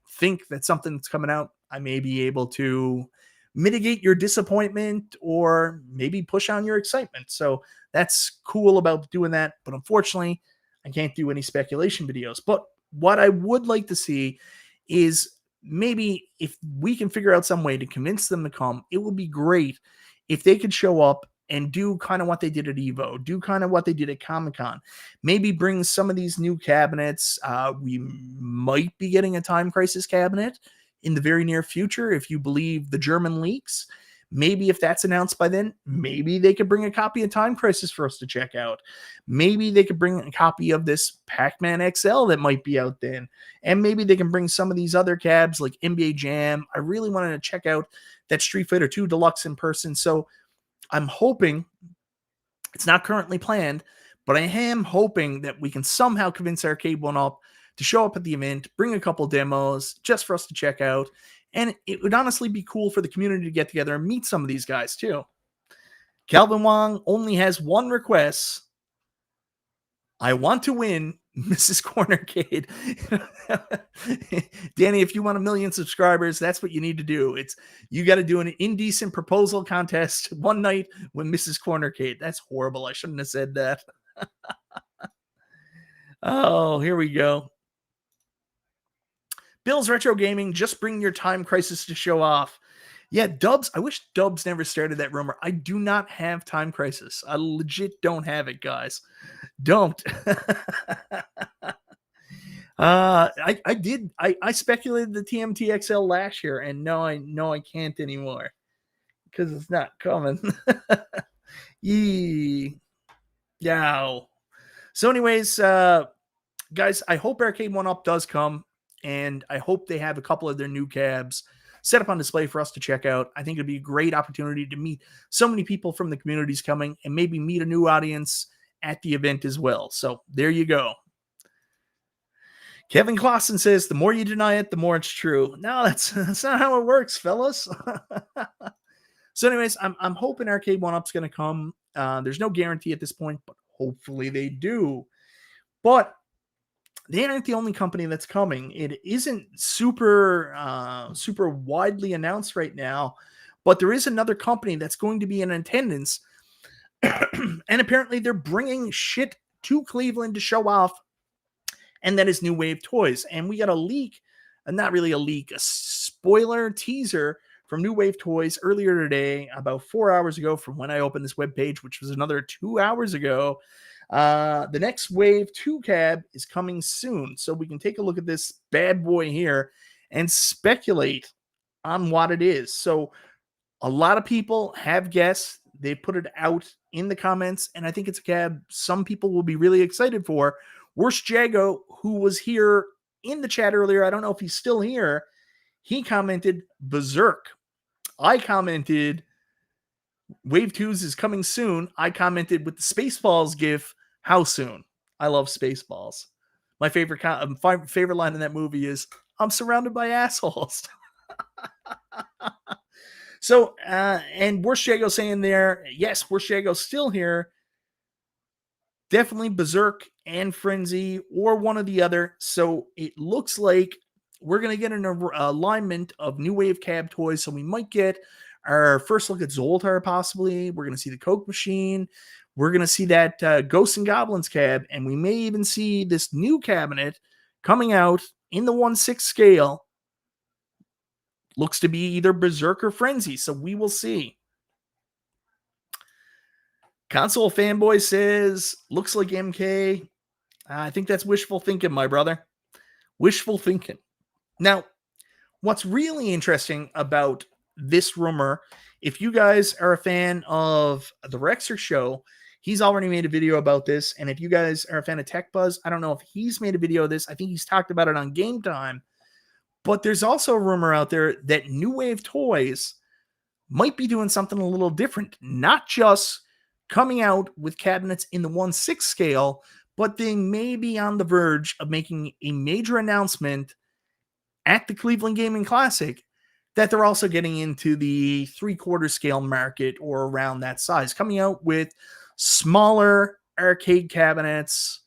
think that something's coming out, I may be able to mitigate your disappointment or maybe push on your excitement. So that's cool about doing that. But unfortunately, I can't do any speculation videos. But what I would like to see is maybe if we can figure out some way to convince them to come, it would be great if they could show up and do kind of what they did at Evo, do kind of what they did at Comic-Con. Maybe bring some of these new cabinets. We might be getting a Time Crisis cabinet in the very near future, if you believe the German leaks. Maybe if that's announced by then, maybe they could bring a copy of Time Crisis for us to check out. Maybe they could bring a copy of this Pac-Man XL that might be out then. And maybe they can bring some of these other cabs like NBA Jam. I really wanted to check out that Street Fighter 2 Deluxe in person. So I'm hoping, it's not currently planned, but I am hoping that we can somehow convince Arcade 1-Up to show up at the event, bring a couple demos just for us to check out. And it would honestly be cool for the community to get together and meet some of these guys too. Calvin Wong only has one request. I want to win Mrs. Cornercade. Danny, if you want 1 million subscribers, that's what you need to do. You got to do an indecent proposal contest one night with Mrs. Cornercade. That's horrible. I shouldn't have said that. Oh, here we go. Bill's Retro Gaming, just bring your Time Crisis to show off. Yeah, Dubs, I wish Dubs never started that rumor. I do not have Time Crisis. I legit don't have it, guys. Don't. I speculated the TMT XL last year, and no, I can't anymore because it's not coming. Yee. Yow. So anyways, guys, I hope Arcade 1-Up does come, and I hope they have a couple of their new cabs set up on display for us to check out. I think it'd be a great opportunity to meet so many people from the communities coming and maybe meet a new audience at the event as well. So there you go. Kevin Clausen says, the more you deny it, the more it's true. No, that's not how it works, fellas. So anyways, I'm hoping Arcade 1-Up's going to come. There's no guarantee at this point, but hopefully they do. But they aren't the only company that's coming. It isn't super widely announced right now, but there is another company that's going to be in attendance. And apparently they're bringing shit to Cleveland to show off, and that is New Wave Toys. And we got a leak, not really a leak, a spoiler teaser from New Wave Toys earlier today, about 4 hours ago from when I opened this webpage, which was another 2 hours ago. The next Wave 2 cab is coming soon, so we can take a look at this bad boy here and speculate on what it is. So a lot of people have guessed. They put it out in the comments, and I think it's a cab some people will be really excited for. Worst Jago, who was here in the chat earlier, I don't know if he's still here, he commented Berserk. I commented Wave 2's is coming soon. I commented with the Spaceballs gif, how soon? I love Spaceballs. My favorite line in that movie is, I'm surrounded by assholes. So, and Worst Jago saying there, yes, Worst Jago's still here. Definitely Berserk and Frenzy or one or the other. So it looks like we're going to get an alignment of New Wave cab toys. So we might get our first look at Zoltar, possibly. We're going to see the Coke Machine. We're going to see that Ghosts and Goblins cab. And we may even see this new cabinet coming out in the 1/6 scale. Looks to be either Berserk or Frenzy. So we will see. Console Fanboy says, looks like MK. I think that's wishful thinking, my brother. Wishful thinking. Now, what's really interesting about this rumor, if you guys are a fan of the Rexer show, he's already made a video about this. And if you guys are a fan of Tech Buzz, I don't know if he's made a video of this. I think he's talked about it on Game Time. But there's also a rumor out there that New Wave Toys might be doing something a little different. Not just coming out with cabinets in the 1/6 scale, but they may be on the verge of making a major announcement at the Cleveland Gaming Classic that they're also getting into the 3/4 scale market or around that size, coming out with smaller arcade cabinets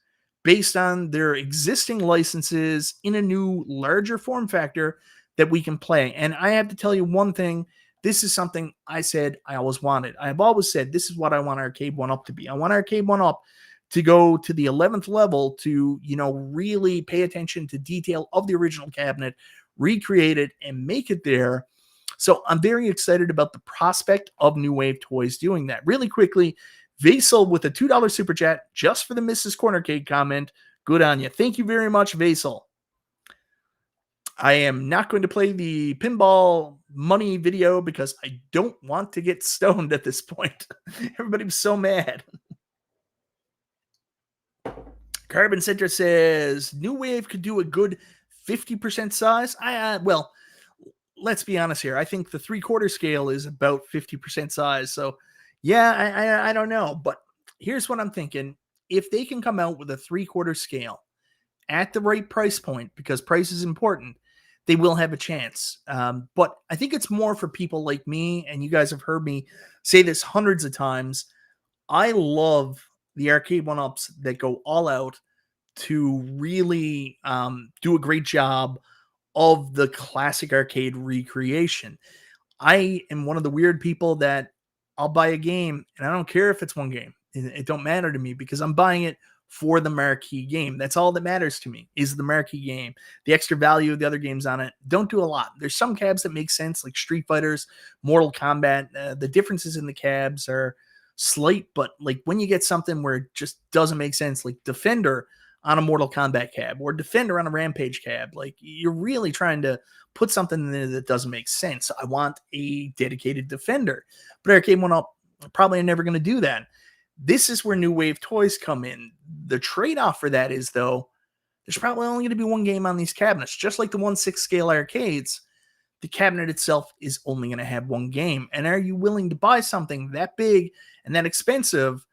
based on their existing licenses in a new, larger form factor that we can play. And I have to tell you one thing. This is something I said I always wanted. I have always said this is what I want Arcade 1 Up to be. I want Arcade 1 Up to go to the 11th level to, really pay attention to detail of the original cabinet, recreate it, and make it there. So I'm very excited about the prospect of New Wave Toys doing that. Really quickly, Vasil with a $2 super chat just for the Mrs. Corner Cake comment. Good on you. Thank you very much, Vasil. I am not going to play the pinball money video because I don't want to get stoned at this point. Everybody was so mad. Carbon Center says New Wave could do a good 50% size. Well, let's be honest here. I think the 3/4 scale is about 50% size. So, yeah, I don't know. But here's what I'm thinking. If they can come out with a 3/4 scale at the right price point, because price is important, they will have a chance. But I think it's more for people like me, and you guys have heard me say this hundreds of times. I love the Arcade 1-Ups that go all out to really do a great job of the classic arcade recreation. I am one of the weird people that I'll buy a game and I don't care if it's one game. It don't matter to me because I'm buying it for the marquee game. That's all that matters to me is the marquee game. The extra value of the other games on it don't do a lot. There's some cabs that make sense, like Street Fighters, Mortal Kombat. The differences in the cabs are slight, but like when you get something where it just doesn't make sense, like Defender on a Mortal Kombat cab or Defender on a Rampage cab, like you're really trying to put something in there that doesn't make sense. I want a dedicated Defender, but Arcade 1-Up probably never going to do that. This is where New Wave Toys come in. The trade-off for that is, though, there's probably only going to be one game on these cabinets. Just like the 1/6 scale arcades, the cabinet itself is only going to have one game. And are you willing to buy something that big and that expensive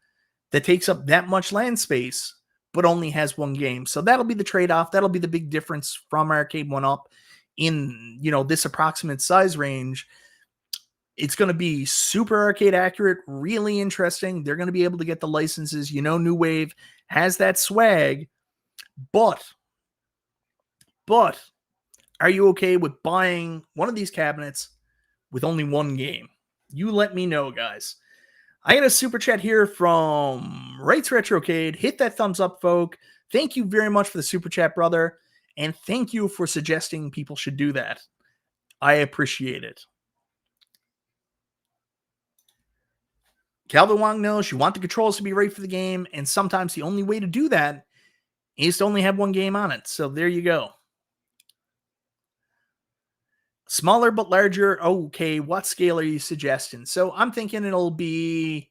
that takes up that much land space but only has one game? So that'll be the trade-off. That'll be the big difference from Arcade 1-Up in, this approximate size range. It's going to be super arcade accurate, really interesting. They're going to be able to get the licenses. New Wave has that swag, but are you okay with buying one of these cabinets with only one game? You let me know, guys. I got a super chat here from Rights Retrocade. Hit that thumbs up, folk. Thank you very much for the super chat, brother. And thank you for suggesting people should do that. I appreciate it. Calvin Wong knows you want the controls to be right for the game, and sometimes the only way to do that is to only have one game on it. So there you go. Smaller but larger. Okay, what scale are you suggesting? So I'm thinking it'll be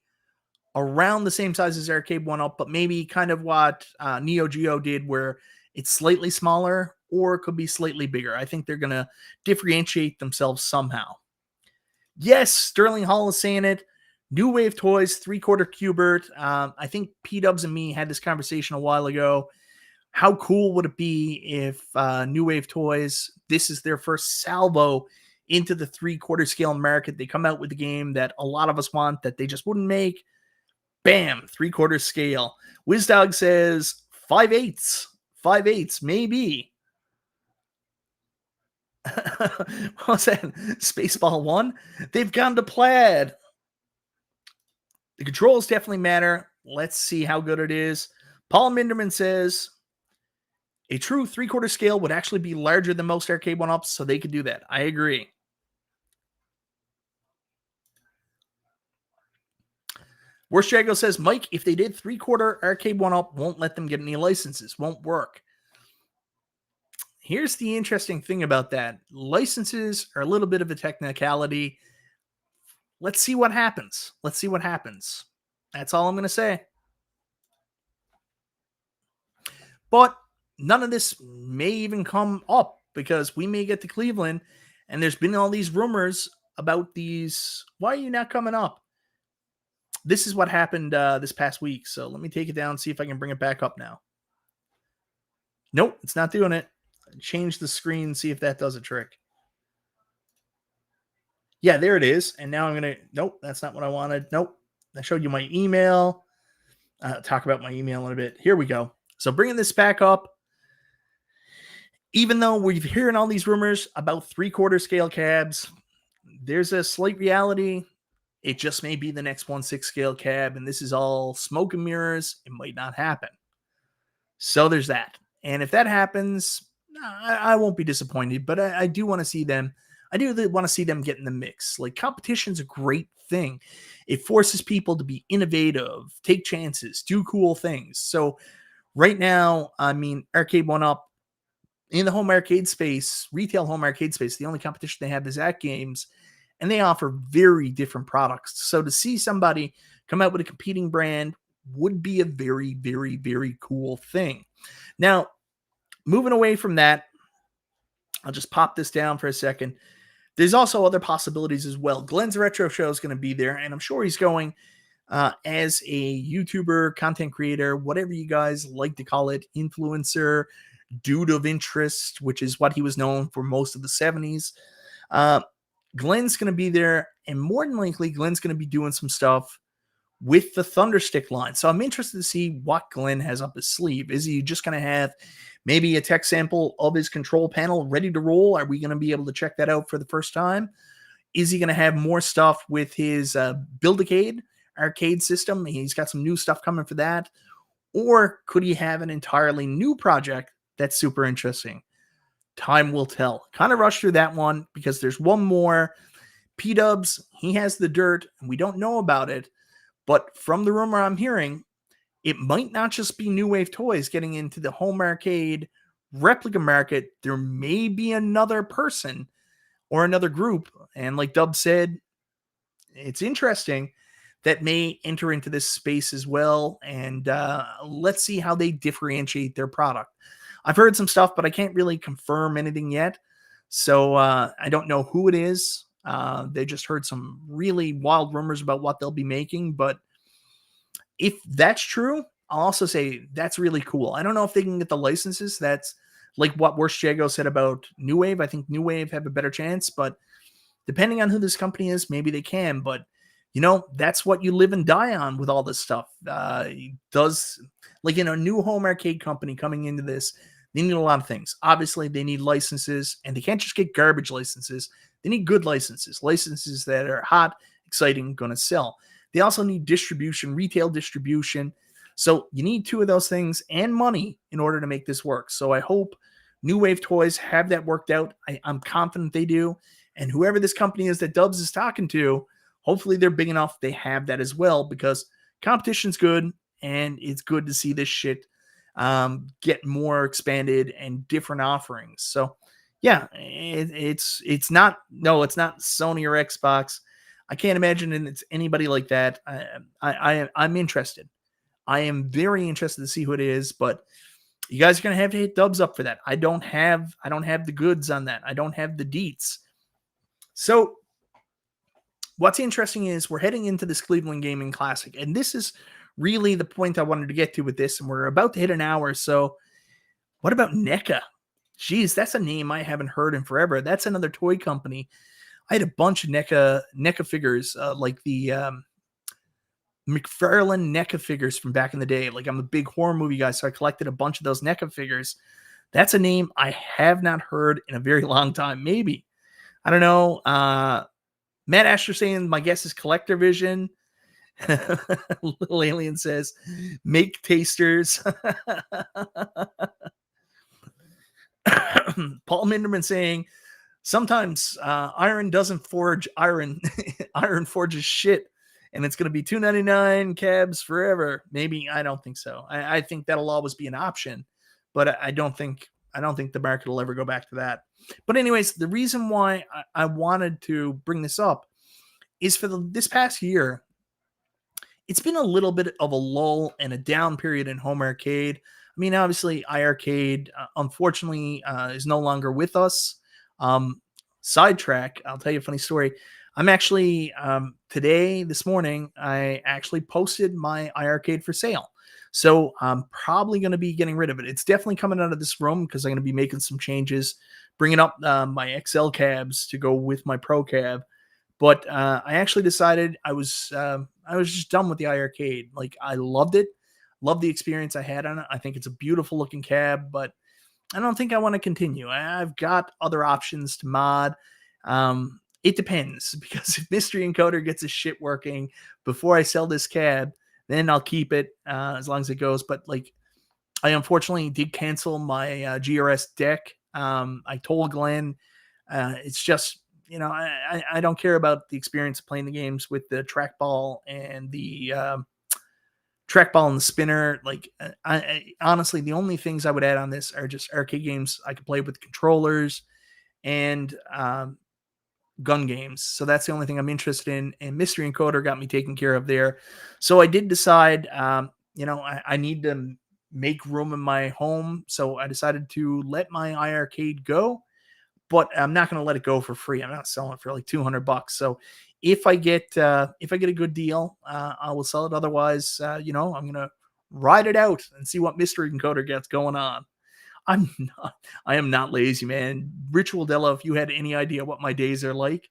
around the same size as Arcade 1-Up, but maybe kind of what Neo Geo did, where it's slightly smaller, or it could be slightly bigger. I think they're going to differentiate themselves somehow. Yes, Sterling Hall is saying it. New Wave Toys, 3/4 Cubert. I think P-Dubs and me had this conversation a while ago. How cool would it be if New Wave Toys, this is their first salvo into the 3/4 scale market? They come out with a game that a lot of us want that they just wouldn't make. Bam, 3/4 scale. WizDog says 5/8. 5/8, maybe. What's that? Spaceball 1? They've gone to plaid. The controls definitely matter. Let's see how good it is. Paul Minderman says a true 3/4 scale would actually be larger than most Arcade 1-Ups, so they could do that. I agree. Worst Jago says, Mike, if they did 3/4 Arcade 1-Up, won't let them get any licenses. Won't work. Here's the interesting thing about that. Licenses are a little bit of a technicality. Let's see what happens. Let's see what happens. That's all I'm going to say. But none of this may even come up because we may get to Cleveland and there's been all these rumors about these. Why are you not coming up? This is what happened this past week. So let me take it down, see if I can bring it back up now. Nope, it's not doing it. Change the screen, see if that does a trick. Yeah, there it is. And now I'm going to, nope, that's not what I wanted. Nope. I showed you my email. Talk about my email in a bit. Here we go. So bringing this back up, even though we're hearing all these rumors about 3/4 scale cabs, there's a slight reality. It just may be the next 1/6 scale cab, and this is all smoke and mirrors. It might not happen. So there's that. And if that happens, I won't be disappointed, but I do want to see them. I do want to see them get in the mix. Like, competition's a great thing. It forces people to be innovative, take chances, do cool things. So right now, I mean, Arcade One Up in the home arcade space, retail home arcade space, the only competition they have is AtGames, and they offer very different products. So to see somebody come out with a competing brand would be a very, very, very cool thing. Now, moving away from that, I'll just pop this down for a second. There's also other possibilities as well. Glenn's Retro Show is going to be there, and I'm sure he's going as a YouTuber, content creator, whatever you guys like to call it, influencer, dude of interest, which is what he was known for most of the 70s. Glenn's going to be there, and more than likely, Glenn's going to be doing some stuff with the Thunderstick line. So I'm interested to see what Glenn has up his sleeve. Is he just going to have maybe a tech sample of his control panel ready to roll? Are we going to be able to check that out for the first time? Is he going to have more stuff with his Build-A-Cade arcade system? He's got some new stuff coming for that. Or could he have an entirely new project that's super interesting? Time will tell. Kind of rushed through that one because there's one more. P-Dubs, he has the dirt, and we don't know about it. But from the rumor I'm hearing, it might not just be New Wave Toys getting into the home arcade replica market. There may be another person or another group, and like Dub said, it's interesting, that may enter into this space as well. And let's see how they differentiate their product. I've heard some stuff, but I can't really confirm anything yet. So I don't know who it is. They just heard some really wild rumors about what they'll be making. But if that's true, I'll also say that's really cool. I don't know if they can get the licenses. That's like what Worst Jago said about New Wave. I think New Wave have a better chance, but depending on who this company is, maybe they can. But you know, that's what you live and die on with all this stuff. Does, like, in a new home arcade company coming into this, they need a lot of things. Obviously, they need licenses, and they can't just get garbage licenses. They need good licenses that are hot, exciting, going to sell. They also need distribution, retail distribution. So you need two of those things and money in order to make this work. So I hope New Wave Toys have that worked out. I'm confident they do. And whoever this company is that Dubs is talking to, hopefully they're big enough they have that as well, because competition's good, and it's good to see this shit get more expanded and different offerings. So yeah, it's not Sony or Xbox. I can't imagine it's anybody like that. I'm interested. I am very interested to see who it is, but you guys are gonna have to hit Dubs up for that. I don't have the goods on that. I don't have the deets. So what's interesting is we're heading into this Cleveland Gaming Classic, and this is really the point I wanted to get to with this, and we're about to hit an hour. So what about NECA? Jeez, that's a name I haven't heard in forever. That's another toy company. I had a bunch of NECA figures, like the McFarlane NECA figures from back in the day. Like, I'm a big horror movie guy, so I collected a bunch of those NECA figures. That's a name I have not heard in a very long time. Maybe. I don't know. Matt Asher saying, my guess is Collector Vision. Little Alien says, make tasters. Paul Minderman saying, sometimes iron doesn't forge iron. Iron forges shit. And it's going to be $2.99 cabs forever. Maybe. I don't think so. I think that'll always be an option, but I don't think the market will ever go back to that. But anyways, the reason why I wanted to bring this up is for this past year, it's been a little bit of a lull and a down period in home arcade. I mean, obviously, iArcade, unfortunately, is no longer with us. Sidetrack, I'll tell you a funny story. I'm actually, this morning, I actually posted my iArcade for sale. So I'm probably going to be getting rid of it. It's definitely coming out of this room because I'm going to be making some changes, bringing up my XL cabs to go with my Pro cab. But I actually decided I was just done with the iArcade. Like, I loved it. Love the experience I had on it. I think it's a beautiful looking cab, but I don't think I want to continue. I've got other options to mod. It depends because if Mystery Encoder gets his shit working before I sell this cab, then I'll keep it as long as it goes. But like, I unfortunately did cancel my GRS deck. I told Glenn it's just, I don't care about the experience of playing the games with the trackball and the trackball and the spinner. Like, I honestly, the only things I would add on this are just arcade games I could play with controllers and gun games. So that's the only thing I'm interested in. And Mystery Encoder got me taken care of there. So I did decide, I need to make room in my home. So I decided to let my iArcade go, but I'm not going to let it go for free. I'm not selling it for like $200. So if I get a good deal, I will sell it. Otherwise, I'm going to ride it out and see what Mystery Encoder gets going on. I am not lazy, man. Ritual Della, if you had any idea what my days are like,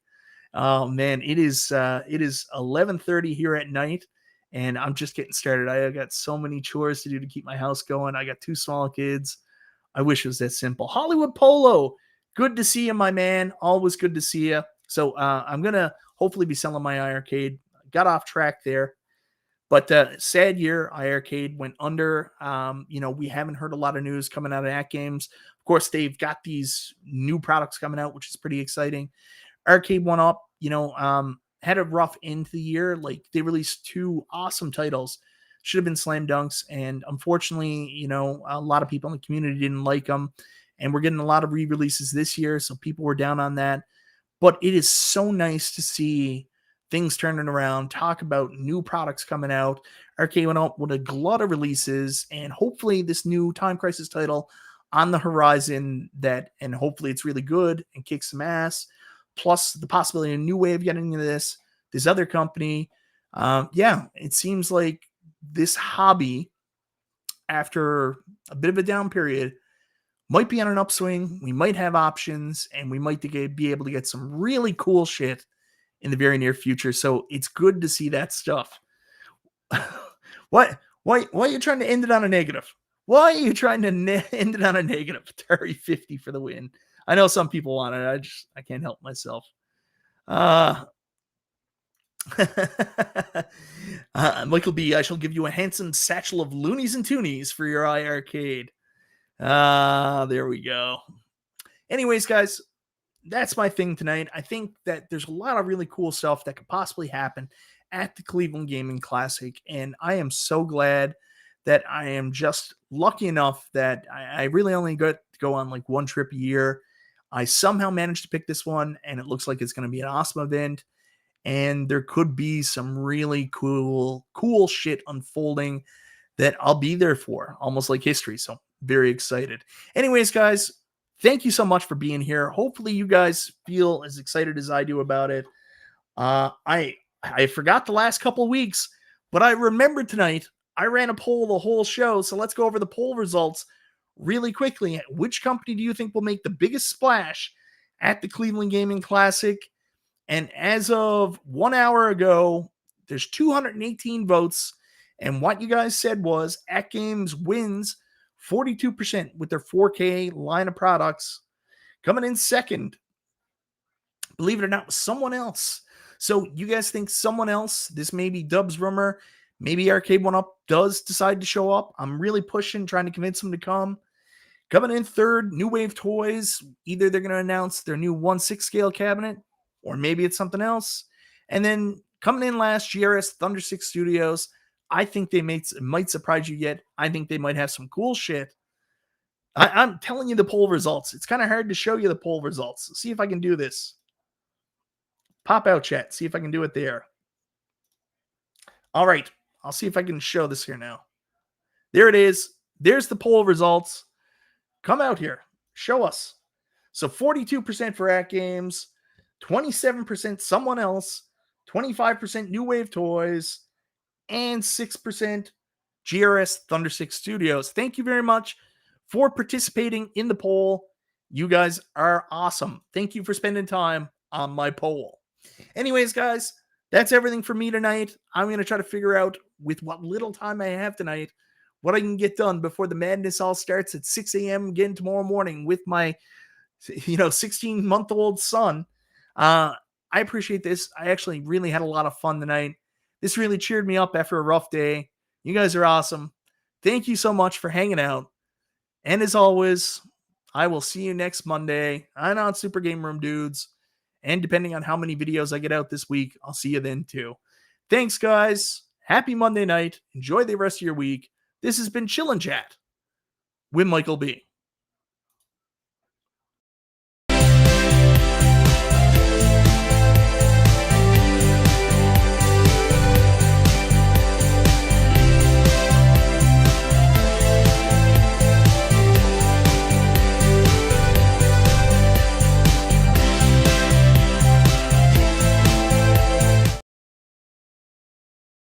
oh man, it is 11:30 here at night, and I'm just getting started. I got so many chores to do to keep my house going. I got 2 small kids. I wish it was that simple. Hollywood Polo, good to see you, my man. Always good to see you. So I'm gonna hopefully be selling my iArcade. Got off track there. But sad year, iArcade went under. We haven't heard a lot of news coming out of AtGames. Of course, they've got these new products coming out, which is pretty exciting. Arcade went up, had a rough end to the year. Like, they released 2 awesome titles. Should have been slam dunks. And unfortunately, a lot of people in the community didn't like them. And we're getting a lot of re-releases this year. So people were down on that. But it is so nice to see things turning around, talk about new products coming out. Arcade went out with a glut of releases, and hopefully this new Time Crisis title on the horizon, and hopefully it's really good and kicks some ass. Plus the possibility of New Wave getting into this other company. It seems like this hobby, after a bit of a down period, might be on an upswing. We might have options, and we might be able to get some really cool shit in the very near future. So it's good to see that stuff. Why are you trying to end it on a negative? Why are you trying to end it on a negative? Terry 50 for the win. I know some people want it. I can't help myself. Michael B, I shall give you a handsome satchel of loonies and toonies for your iArcade. There we go. Anyways, guys, that's my thing tonight. I think that there's a lot of really cool stuff that could possibly happen at the Cleveland Gaming Classic, and I am so glad that I am just lucky enough that I really only get to go on like one trip a year. I somehow managed to pick this one, and it looks like it's going to be an awesome event, and there could be some really cool shit unfolding that I'll be there for, almost like history. So very excited. Anyways, guys, thank you so much for being here. Hopefully you guys feel as excited as I do about it. I forgot the last couple weeks, but I remembered tonight I ran a poll the whole show. So let's go over the poll results really quickly. Which company do you think will make the biggest splash at the Cleveland Gaming Classic? And as of 1 hour ago, there's 218 votes. And what you guys said was AtGames wins 42% with their 4K line of products. Coming in second, believe it or not, was someone else. So you guys think someone else, this may be Dub's rumor, maybe Arcade One Up does decide to show up. I'm really pushing, trying to convince them to come. Coming in third, New Wave Toys. Either they're going to announce their new 1/6 scale cabinet, or maybe it's something else. And then coming in last, GRS Thunder 6 Studios. I think they might surprise you yet. I think they might have some cool shit. I'm telling you the poll results. It's kind of hard to show you the poll results. See if I can do this. Pop out chat. See if I can do it there. All right. I'll see if I can show this here now. There it is. There's the poll results. Come out here. Show us. So 42% for AtGames, 27% someone else, 25% New Wave Toys, and 6% GRS Thunder 6 Studios. Thank you very much for participating in the poll. You guys are awesome. Thank you for spending time on my poll. Anyways, guys, that's everything for me tonight. I'm going to try to figure out, with what little time I have tonight, what I can get done before the madness all starts at 6 a.m. again tomorrow morning with my 16-month-old son. I appreciate this. I actually really had a lot of fun tonight. This really cheered me up after a rough day. You guys are awesome. Thank you so much for hanging out. And as always, I will see you next Monday. I'm on Super Game Room Dudes. And depending on how many videos I get out this week, I'll see you then too. Thanks, guys. Happy Monday night. Enjoy the rest of your week. This has been Chillin' Chat with Michael B.